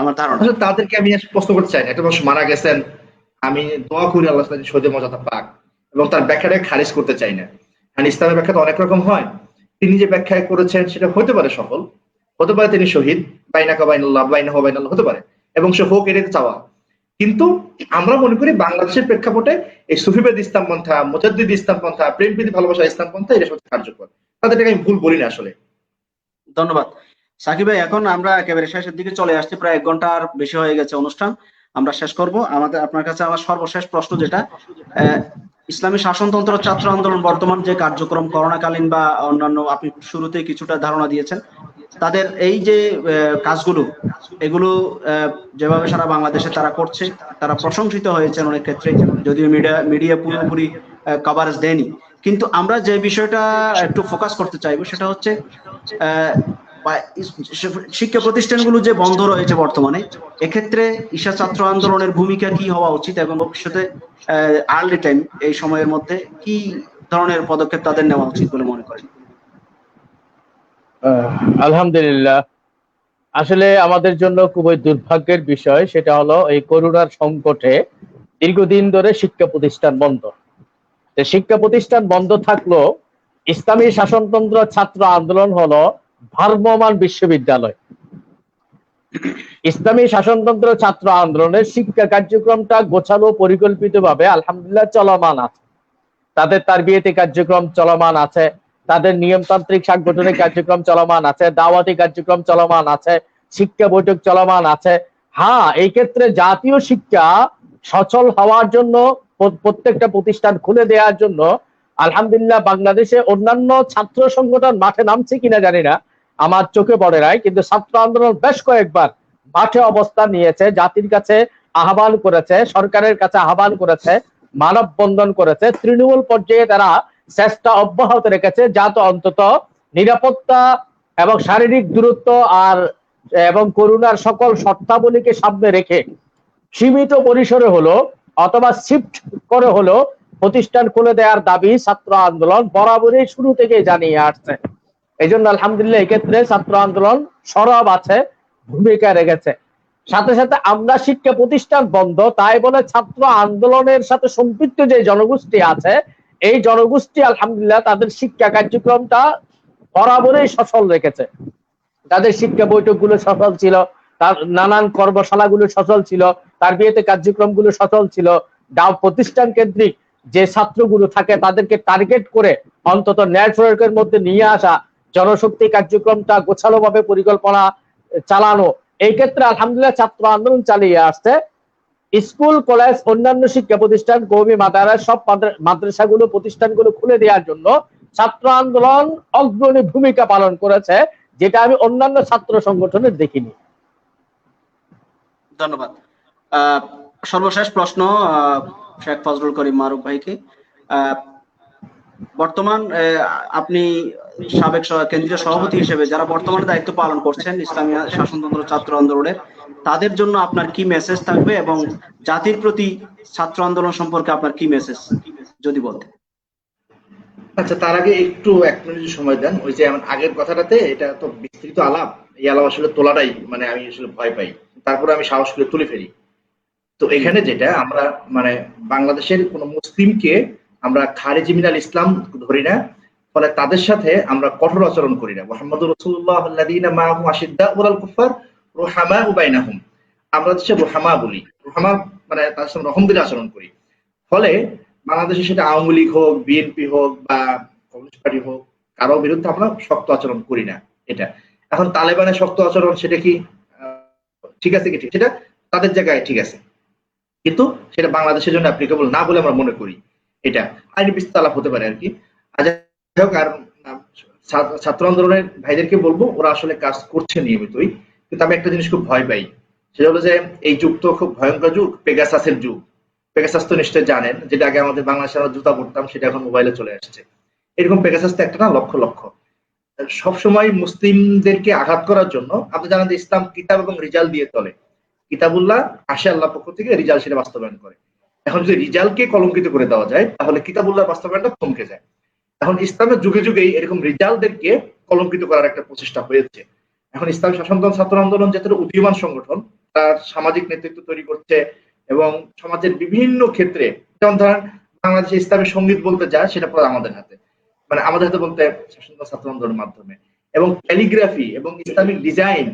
আমার ধারণা। তাদেরকে আমি প্রশ্ন করতে চাই না, একটা মানুষ মারা গেছেন, আমি দোয়া করি আল্লাহ তাআলা শহীদের মর্যাদা পাক, এবং তার ব্যাখ্যাটাকে খারিজ করতে চাই না। কারণ ইসলামের ব্যাখ্যা তো অনেক রকম হয়, তিনি যে ব্যাখ্যা করেছেন সেটা হতে পারে সফল, হতে পারে তিনি শহীদ, বাইনাকা বাইনাল্লাহ বাইনাহু বাইনাল্লাহ হতে পারে, এবং সে হোক, এটা চাওয়া। কিন্তু আমরা মনে করি বাংলাদেশের প্রেক্ষাপটে এই সুফিবাদ ইসলাম পন্থা, মুজাদ্দিদ ইসলাম পন্থা, প্রেম প্রীতি ভালোবাসা ইসলাম পন্থা, এটা সত্যি কার্যকর। তাদেরকে আমি ভুল বলি না আসলে। ধন্যবাদ সাকিব ভাই। এখন আমরা একেবারে শেষের দিকে চলে আসছি, প্রায় 1 ঘন্টার বেশি হয়ে গেছে অনুষ্ঠান, আমরা শেষ করব। আপনার কাছে আমার সর্বশেষ প্রশ্ন যেটা, ইসলামী শাসনতন্ত্র ছাত্র আন্দোলন বর্তমান যে কার্যক্রম করোনাকালীন বা অন্যান্য, আপনি শুরুতে কিছুটা ধারণা দিয়েছেন, তাদের এই যে কাজগুলো, এগুলো যেভাবে সারা বাংলাদেশে তারা করছে, তারা প্রশংসিত হয়েছেন অনেক ক্ষেত্রে, যদিও মিডিয়া পুরোপুরি কভারেজ দেয়নি। কিন্তু আমরা যে বিষয়টা একটু ফোকাস করতে চাইবো সেটা হচ্ছে শিক্ষা প্রতিষ্ঠানগুলো যে বন্ধ রয়েছে বর্তমানে, এক্ষেত্রে ঈশা ছাত্র আন্দোলনের ভূমিকা কি হওয়া উচিত, এবং ভবিষ্যতে আর্লি টাইম এই সময়ের মধ্যে কি ধরনের পদক্ষেপ তাদের নেওয়া উচিত বলে মনে করেন? আলহামদুলিল্লাহ, আসলে আমাদের জন্য খুবই দুর্ভাগ্যের বিষয়, সেটা হলো এই করোনার সংকটে দীর্ঘদিন ধরে শিক্ষা প্রতিষ্ঠান বন্ধ। শিক্ষা প্রতিষ্ঠান বন্ধ থাকলো, ইসলামী শাসনতন্ত্র ছাত্র আন্দোলন হলো ভ্রাম্যমাণ বিশ্ববিদ্যালয়। ইসলামী শাসনতন্ত্র ছাত্র আন্দোলনের শিক্ষা কার্যক্রমটা গোছালো পরিকল্পিতভাবে আলহামদুলিল্লাহ চলমান আছে। তাদের তারবিয়তি কার্যক্রম চলমান আছে, তাদের নিয়মতান্ত্রিক সাংগঠনিক কার্যক্রম চলমান আছে, দাওয়াতি কার্যক্রম চলমান আছে, শিক্ষা বৈঠক চলমান আছে। হ্যাঁ, এই ক্ষেত্রে জাতীয় শিক্ষা সচল হওয়ার জন্য, প্রত্যেকটা প্রতিষ্ঠান খুলে দেওয়ার জন্য আলহামদুলিল্লাহ বাংলাদেশে অন্যান্য ছাত্র সংগঠন মাঠে নামছে কিনা জানি না, আমার চোখে পড়ে নাই, কিন্তু ছাত্র আন্দোলন বেশ কয়েকবার মাঠে অবস্থান নিয়েছে, জাতির কাছে আহ্বান করেছে, সরকারের কাছে আহ্বান করেছে, মানববন্ধন করেছে, তৃণমূল পর্যায়ে তারা চেষ্টা অব্যাহত রেখেছে, যাতে অন্তত নিরাপত্তা এবং শারীরিক দূরত্ব এবং করোনার সকল শর্তাবলীকে সামনে রেখে সীমিত পরিসরে হলো অথবা শিফট করে হলো প্রতিষ্ঠান খুলে দেওয়ার দাবি ছাত্র আন্দোলন বরাবরই শুরু থেকে জানিয়ে আসছে। এই জন্য আলহামদুলিল্লাহ এক্ষেত্রে ছাত্র আন্দোলন সরব আছে, ভূমিকা রেখেছে। সাথে সাথে আমরা শিক্ষা প্রতিষ্ঠান বন্ধ তাই বলে ছাত্র আন্দোলনের সাথে সম্পৃক্ত যে জনগোষ্ঠী আছে, এই জনগোষ্ঠী আলহামদুলিল্লাহ তাদের শিক্ষা কার্যক্রমটা বরাবরই সচল রেখেছে। তাদের শিক্ষা বৈঠকগুলো সচল ছিল, তার নানান কর্মশালাগুলো সচল ছিল, তার বিয়েতে কার্যক্রমগুলো সচল ছিল। প্রতিষ্ঠান কেন্দ্রিক যে ছাত্রগুলো থাকে তাদেরকে টার্গেট করে অন্তত নেটওয়ার্কের মধ্যে নিয়ে আসা, জনশক্তি কার্যক্রমটা গোছালোভাবে পরিকল্পনা চালানো, এই ক্ষেত্রে আলহামদুলিল্লাহ ছাত্র আন্দোলন চালিয়ে আসছে। স্কুল, কলেজ, অন্যান্য শিক্ষা প্রতিষ্ঠান, কওমি মাদ্রাসা, সব মাদ্রাসাগুলো, প্রতিষ্ঠানগুলো খুলে দেওয়ার জন্য ছাত্র আন্দোলন অগ্রণী ভূমিকা পালন করেছে, যেটা আমি অন্যান্য ছাত্র সংগঠনের দেখিনি। ধন্যবাদ। সর্বশেষ প্রশ্ন শেখ ফজলুল করিম মারুফ ভাইকে। বর্তমান আপনি সাবেক কেন্দ্রীয় সভাপতি হিসেবে যারা বর্তমানে দায়িত্ব পালন করছেন ইসলামী শাসনতন্ত্র ছাত্র আন্দোলনের, তাদের জন্য আপনার কি মেসেজ থাকবে, এবং জাতির প্রতি ছাত্র আন্দোলন সম্পর্কে আপনার কি মেসেজ যদি বলতেন? আচ্ছা, তার আগে একটু 1 মিনিট সময় দেন। ওই যে আগের কথাটাতে, এটা তো বিস্তৃত আলাপ, এই আলাপ আসলে তোলাটাই মানে আমি আসলে ভয় পাই, তারপরে আমি সাহস করে তুলে ফেলি। তো এখানে যেটা আমরা মানে বাংলাদেশের কোন মুসলিমকে আমরা খারিজি মিনাল ইসলাম ধরি না, ফলে তাদের সাথে আমরা কঠোর আচরণ করি না। মুহাম্মদুর রাসূলুল্লাহ আল্লাযীনা মাআহু আশিদ্দাউ আলাল কুফার রুহামাউ বাইনাহুম, আমরা দেশে রুহামা বলি, রুহামা মানে তাদের সাথে রহম দিলে আচরণ করি। ফলে বাংলাদেশে সেটা আওয়ামী লীগ হোক, বিএনপি হোক বা কমিউনিস্ট পার্টি হোক, কারো বিরুদ্ধে আমরা শক্ত আচরণ করি না। এটা এখন তালেবানের শক্ত আচরণ, সেটা কি ঠিক আছে কি ঠিক, সেটা তাদের জায়গায় ঠিক আছে, কিন্তু সেটা বাংলাদেশের জন্য অ্যাপ্লিকেবল না বলে আমরা মনে করি। এটা আইনি বিস্তার হতে পারে আর কি। আর যাই হোক, আর ছাত্র আন্দোলনের ভাইদেরকে বলবো ওরা আসলে কাজ করছে নিয়মিতই, কিন্তু আমি একটা জিনিস খুব ভয় পাই, সেটা হলো যে এই যুগ তো খুব ভয়ঙ্কর যুগ, পেগাসাসের যুগ। পেগাসাস তো নিশ্চয়ই জানেন, যেটা আগে আমাদের বাংলাদেশে আমরা জুতা পড়তাম, সেটা এখন মোবাইলে চলে আসছে। এরকম পেগাসাস তো একটা না, লক্ষ লক্ষ। সবসময় মুসলিমদেরকে আঘাত করার জন্য, আপনি জানেন যে ইসলাম কিতাব এবং রিজাল দিয়ে চলে। কিতাবুল্লাহ আসে আল্লাহর পক্ষ থেকে, রিজাল সেটা বাস্তবায়ন করে। এখন যদি রিজালকে কলঙ্কিত করে দেওয়া যায়, তাহলে কিতাবুল্লাহ বাস্তবায়নটা থমকে যায়। এখন ইসলামের যুগে যুগেই এরকম রিজালদেরকে কলঙ্কিত করার একটা প্রচেষ্টা হয়েছে। এখন ইসলামী শাসনতন্ত্র ছাত্র আন্দোলন যেটা উদীয়মান সংগঠন, তার সামাজিক নেতৃত্ব তৈরি করছে এবং সমাজের বিভিন্ন ক্ষেত্রে, যেমন ধরেন বাংলাদেশে ইসলামী সঙ্গীত বলতে যায়, সেটা পুরো আমাদের হাতে, মানে আমাদের হাতে বলতে শাসনতন্ত্র ছাত্র আন্দোলনের মাধ্যমে। এবং ক্যালিগ্রাফি এবং ইসলামিক ডিজাইন,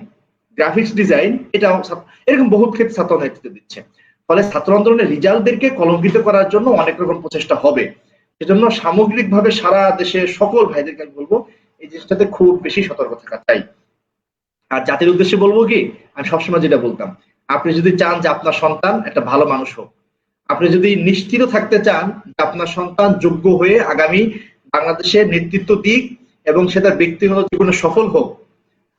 গ্রাফিক্স ডিজাইন, এটাও এরকম বহু ক্ষেত্রে ছাত্র নেতৃত্ব দিচ্ছে। ফলে ছাত্র আন্দোলনের রিজাল্টদেরকে কলঙ্কিত করার জন্য অনেক রকম প্রচেষ্টা হবে। সেজন্য সামগ্রিকভাবে সারা দেশের সকল ভাইদেরকে আমি বলবো এই জিনিসটাতে খুব বেশি সতর্ক থাকা চাই। আর জাতির উদ্দেশ্যে বলবো কি, আমি সবসময় যেটা বলতাম, আপনি যদি চান যে আপনার সন্তান একটা ভালো মানুষ হোক, আপনি যদি নিশ্চিত থাকতে চান যে আপনার সন্তান যোগ্য হয়ে আগামী বাংলাদেশের নেতৃত্ব দিক এবং সে তার ব্যক্তিগত জীবনে সফল হোক,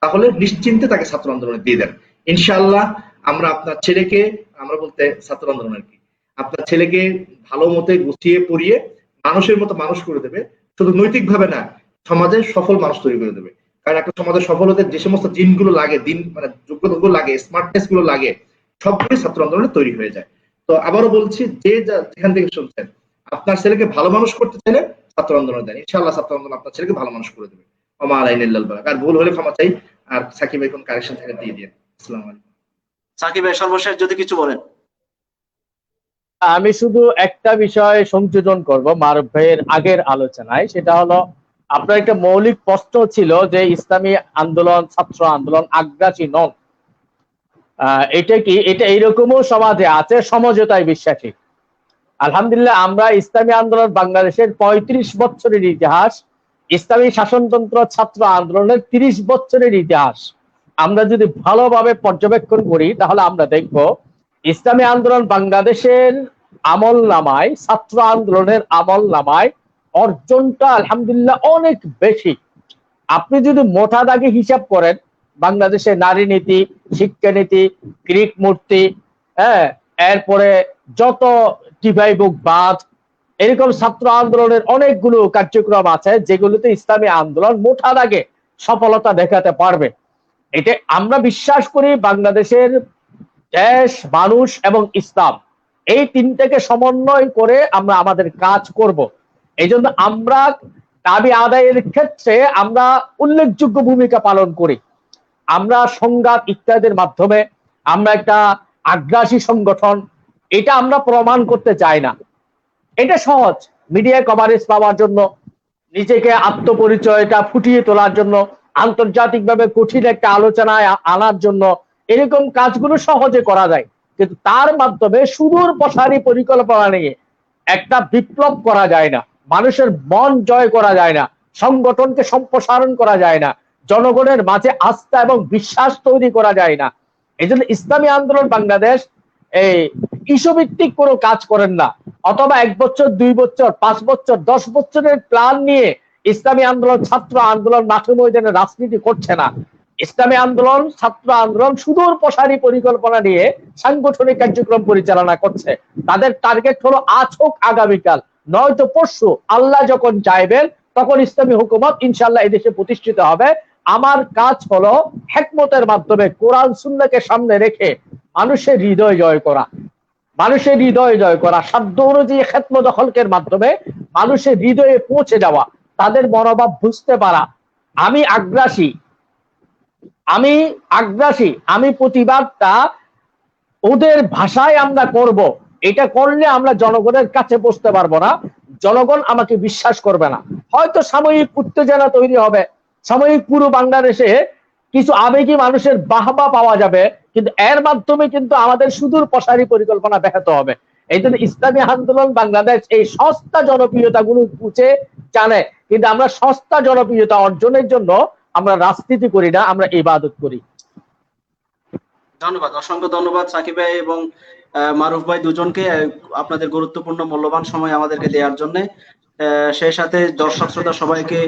তাহলে নিশ্চিন্তে তাকে ছাত্র আন্দোলনে দিয়ে দেন। ইনশাআল্লাহ আমরা আপনার ছেলেকে, আমরা বলতে ছাত্র আন্দোলন আর কি, আপনার ছেলেকে ভালো মতে গুছিয়ে পড়িয়ে মানুষের মতো মানুষ করে দেবে। শুধু নৈতিক ভাবে না, সমাজের সফল মানুষ তৈরি করে দেবে। কারণ একটা সমাজের সফল হতে যে সমস্ত জিনগুলো লাগে, দিন মানে যোগ্যতাগুলো লাগে, স্মার্টনেস গুলো লাগে, সবগুলো ছাত্র আন্দোলনে তৈরি হয়ে যায়। তো আবারও বলছি, যে যেখান থেকে শুনছেন, আপনার ছেলেকে ভালো মানুষ করতে চাইলে ছাত্র আন্দোলন দেন, ইনশাআল্লাহ ছাত্র আন্দোলন আপনার ছেলেকে ভালো মানুষ করে দেবে। ওমা আলাইনা ইল্লাল বালাগ। আর ভুল হলে ক্ষমা চাই। আর সাকিব ভাই কোন কারেকশন থাকে দিয়ে দিন। আসসালামু আলাইকুম। সাকিব ভাই সর্বশেষ যদি কিছু বলেন। আমি শুধু একটা বিষয় সংযোজন করব মারুফ ভাইয়ের আগের আলোচনায়, সেটা হলো আপনার একটা মৌলিক প্রশ্ন ছিল যে ইসলামী আন্দোলন, ছাত্র আন্দোলন আগ্রাসী নন। এটা কি, এটা এইরকমও সমাজে আছে, সমঝোতায় বিশ্বাসী। আলহামদুলিল্লাহ, আমরা ইসলামী আন্দোলন বাংলাদেশের ৩৫ বছরের ইতিহাস, ইসলামী শাসনতন্ত্র ছাত্র আন্দোলনের ৩০ বছরের ইতিহাস আমরা যদি ভালোভাবে পর্যবেক্ষণ করি, তাহলে আমরা দেখব ইসলামী আন্দোলন বাংলাদেশের আমল নামায়, ছাত্র আন্দোলনের আমল নামায় অর্জনটা আলহামদুলিল্লাহ অনেক বেশি। আপনি যদি মোটা দাগে হিসাব করেন, বাংলাদেশে নারী নীতি, শিক্ষানীতি, গ্রিক মূর্তি, হ্যাঁ, এরপরে যত টিভাই বুক বাদ, এরকম ছাত্র আন্দোলনের অনেকগুলো কার্যক্রম আছে যেগুলোতে ইসলামী আন্দোলন মোটা দাগে সফলতা দেখাতে পারবে। এটা আমরা বিশ্বাস করি, বাংলাদেশের দেশ, মানুষ এবং ইসলাম, এই তিনটাকে সমন্বয় করে আমরা আমাদের কাজ করব। এই জন্য আমরা দাবি আদায়ের ক্ষেত্রে আমরা উল্লেখযোগ্য ভূমিকা পালন করি। আমরা সংঘাত ইত্যাদির মাধ্যমে আমরা একটা আগ্রাসী সংগঠন, এটা আমরা প্রমাণ করতে চাই না। এটা সহজ, মিডিয়া কভারেজ পাওয়ার জন্য, নিজেকে আত্মপরিচয়টা ফুটিয়ে তোলার জন্য, আন্তর্জাতিকভাবে কঠিন একটা আলোচনায় আনার জন্য, এরকম কাজগুলো সহজে করা যায়। কিন্তু তার মাধ্যমে সুদূর প্রসারী পরিকল্পনা নিয়ে একটা বিপ্লব করা যায় না, মানুষের মন জয় করা যায় না, সংগঠনকে সম্প্রসারণ করা যায় না, জনগণের মাঝে আস্থা এবং বিশ্বাস তৈরি করা যায় না। এই জন্য ইসলামী আন্দোলন বাংলাদেশ এই ইস্যুভিত্তিক কোনো কাজ করেন না, অথবা 1 বছর, 2 বছর, 5 বছর, 10 বছরের প্ল্যান নিয়ে ইসলামী আন্দোলন, ছাত্র আন্দোলন মাঠে ময়দানে রাজনীতি করছে না। ইসলামী আন্দোলন, ছাত্র আন্দোলন সুদূর প্রসারী পরিকল্পনা নিয়ে সাংগঠনিক কার্যক্রম পরিচালনা করছে। তাদের টার্গেট হলো আজ হোক আগামীকাল, নয়তো পরশু, আল্লাহ যখন চাইবেন তখন ইসলামী হুকুমত ইনশাআল্লাহ এদেশে প্রতিষ্ঠিত হবে। আমার কাজ হলো হিকমতের মাধ্যমে, কোরআন সুন্নাহকে সামনে রেখে মানুষের হৃদয় জয় করা, মানুষের হৃদয় জয় করা, সাধ্য অনুযায়ী খেদমত হলকের মাধ্যমে মানুষের হৃদয়ে পৌঁছে যাওয়া, তাদের মনোভাব বুঝতে পারা। আমি আগ্রাসী, আমি প্রতিবাদটা ওদের ভাষায় আমরা করব, এটা করলে আমরা জনগণের কাছে বসতে পারবো না, জনগণ আমাকে বিশ্বাস করবে না। হয়তো সাময়িক উত্তেজনা তৈরি হবে, সাময়িক পুরো বাংলাদেশে কিছু আবেগী মানুষের বাহবা পাওয়া যাবে, কিন্তু এর মাধ্যমে কিন্তু আমাদের সুদূর প্রসারী পরিকল্পনা ব্যাহত হবে। এই জন্য ইসলামী আন্দোলন বাংলাদেশ এই সস্তা জনপ্রিয়তা গুলো বুঝে জানে, কিন্তু আমরা সস্তা জনপ্রিয়তা অর্জনের জন্য আমরা রাজনীতি করি না, আমরা ইবাদত করি। ধন্যবাদ, অসংখ্য ধন্যবাদ সাকিব ভাই এবং মারুফ ভাই দুজনকে আপনাদের গুরুত্বপূর্ণ মূল্যবান সময় আমাদেরকে দেওয়ার জন্য। সেই সাথে দর্শক শ্রোতা সবাইকে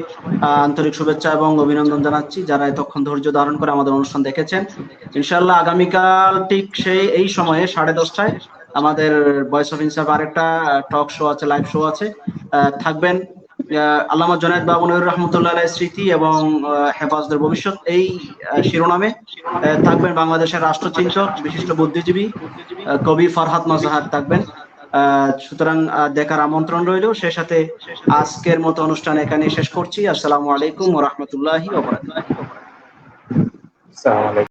আন্তরিক শুভেচ্ছা এবং অভিনন্দন জানাচ্ছি যারা এতক্ষণ ধৈর্য ধারণ করে আমাদের অনুষ্ঠান দেখেছেন। ইনশাআল্লাহ আগামীকাল ঠিক এই সময়ে 10:30টায় আমাদের ভয়েস অফ ইনসাফ আরেকটা টক শো আছে, লাইভ শো আছে, থাকবেন আল্লামা জুনায়েদ বাবুনগরী রহমতুল্লাহ আলাইহির স্মৃতি এবং হেফাজতের ভবিষ্যৎ এই শিরোনামে থাকবেন বাংলাদেশের রাষ্ট্রচিন্তক বিশিষ্ট বুদ্ধিজীবী কবি ফরহাদ মাজহার থাকবেন। সুতরাং দেখার আমন্ত্রণ রইল। সে সাথে আজকের মতো অনুষ্ঠান এখানে শেষ করছি। আসসালামু আলাইকুম ওয়া রাহমাতুল্লাহি ওয়া বারাকাতুহু।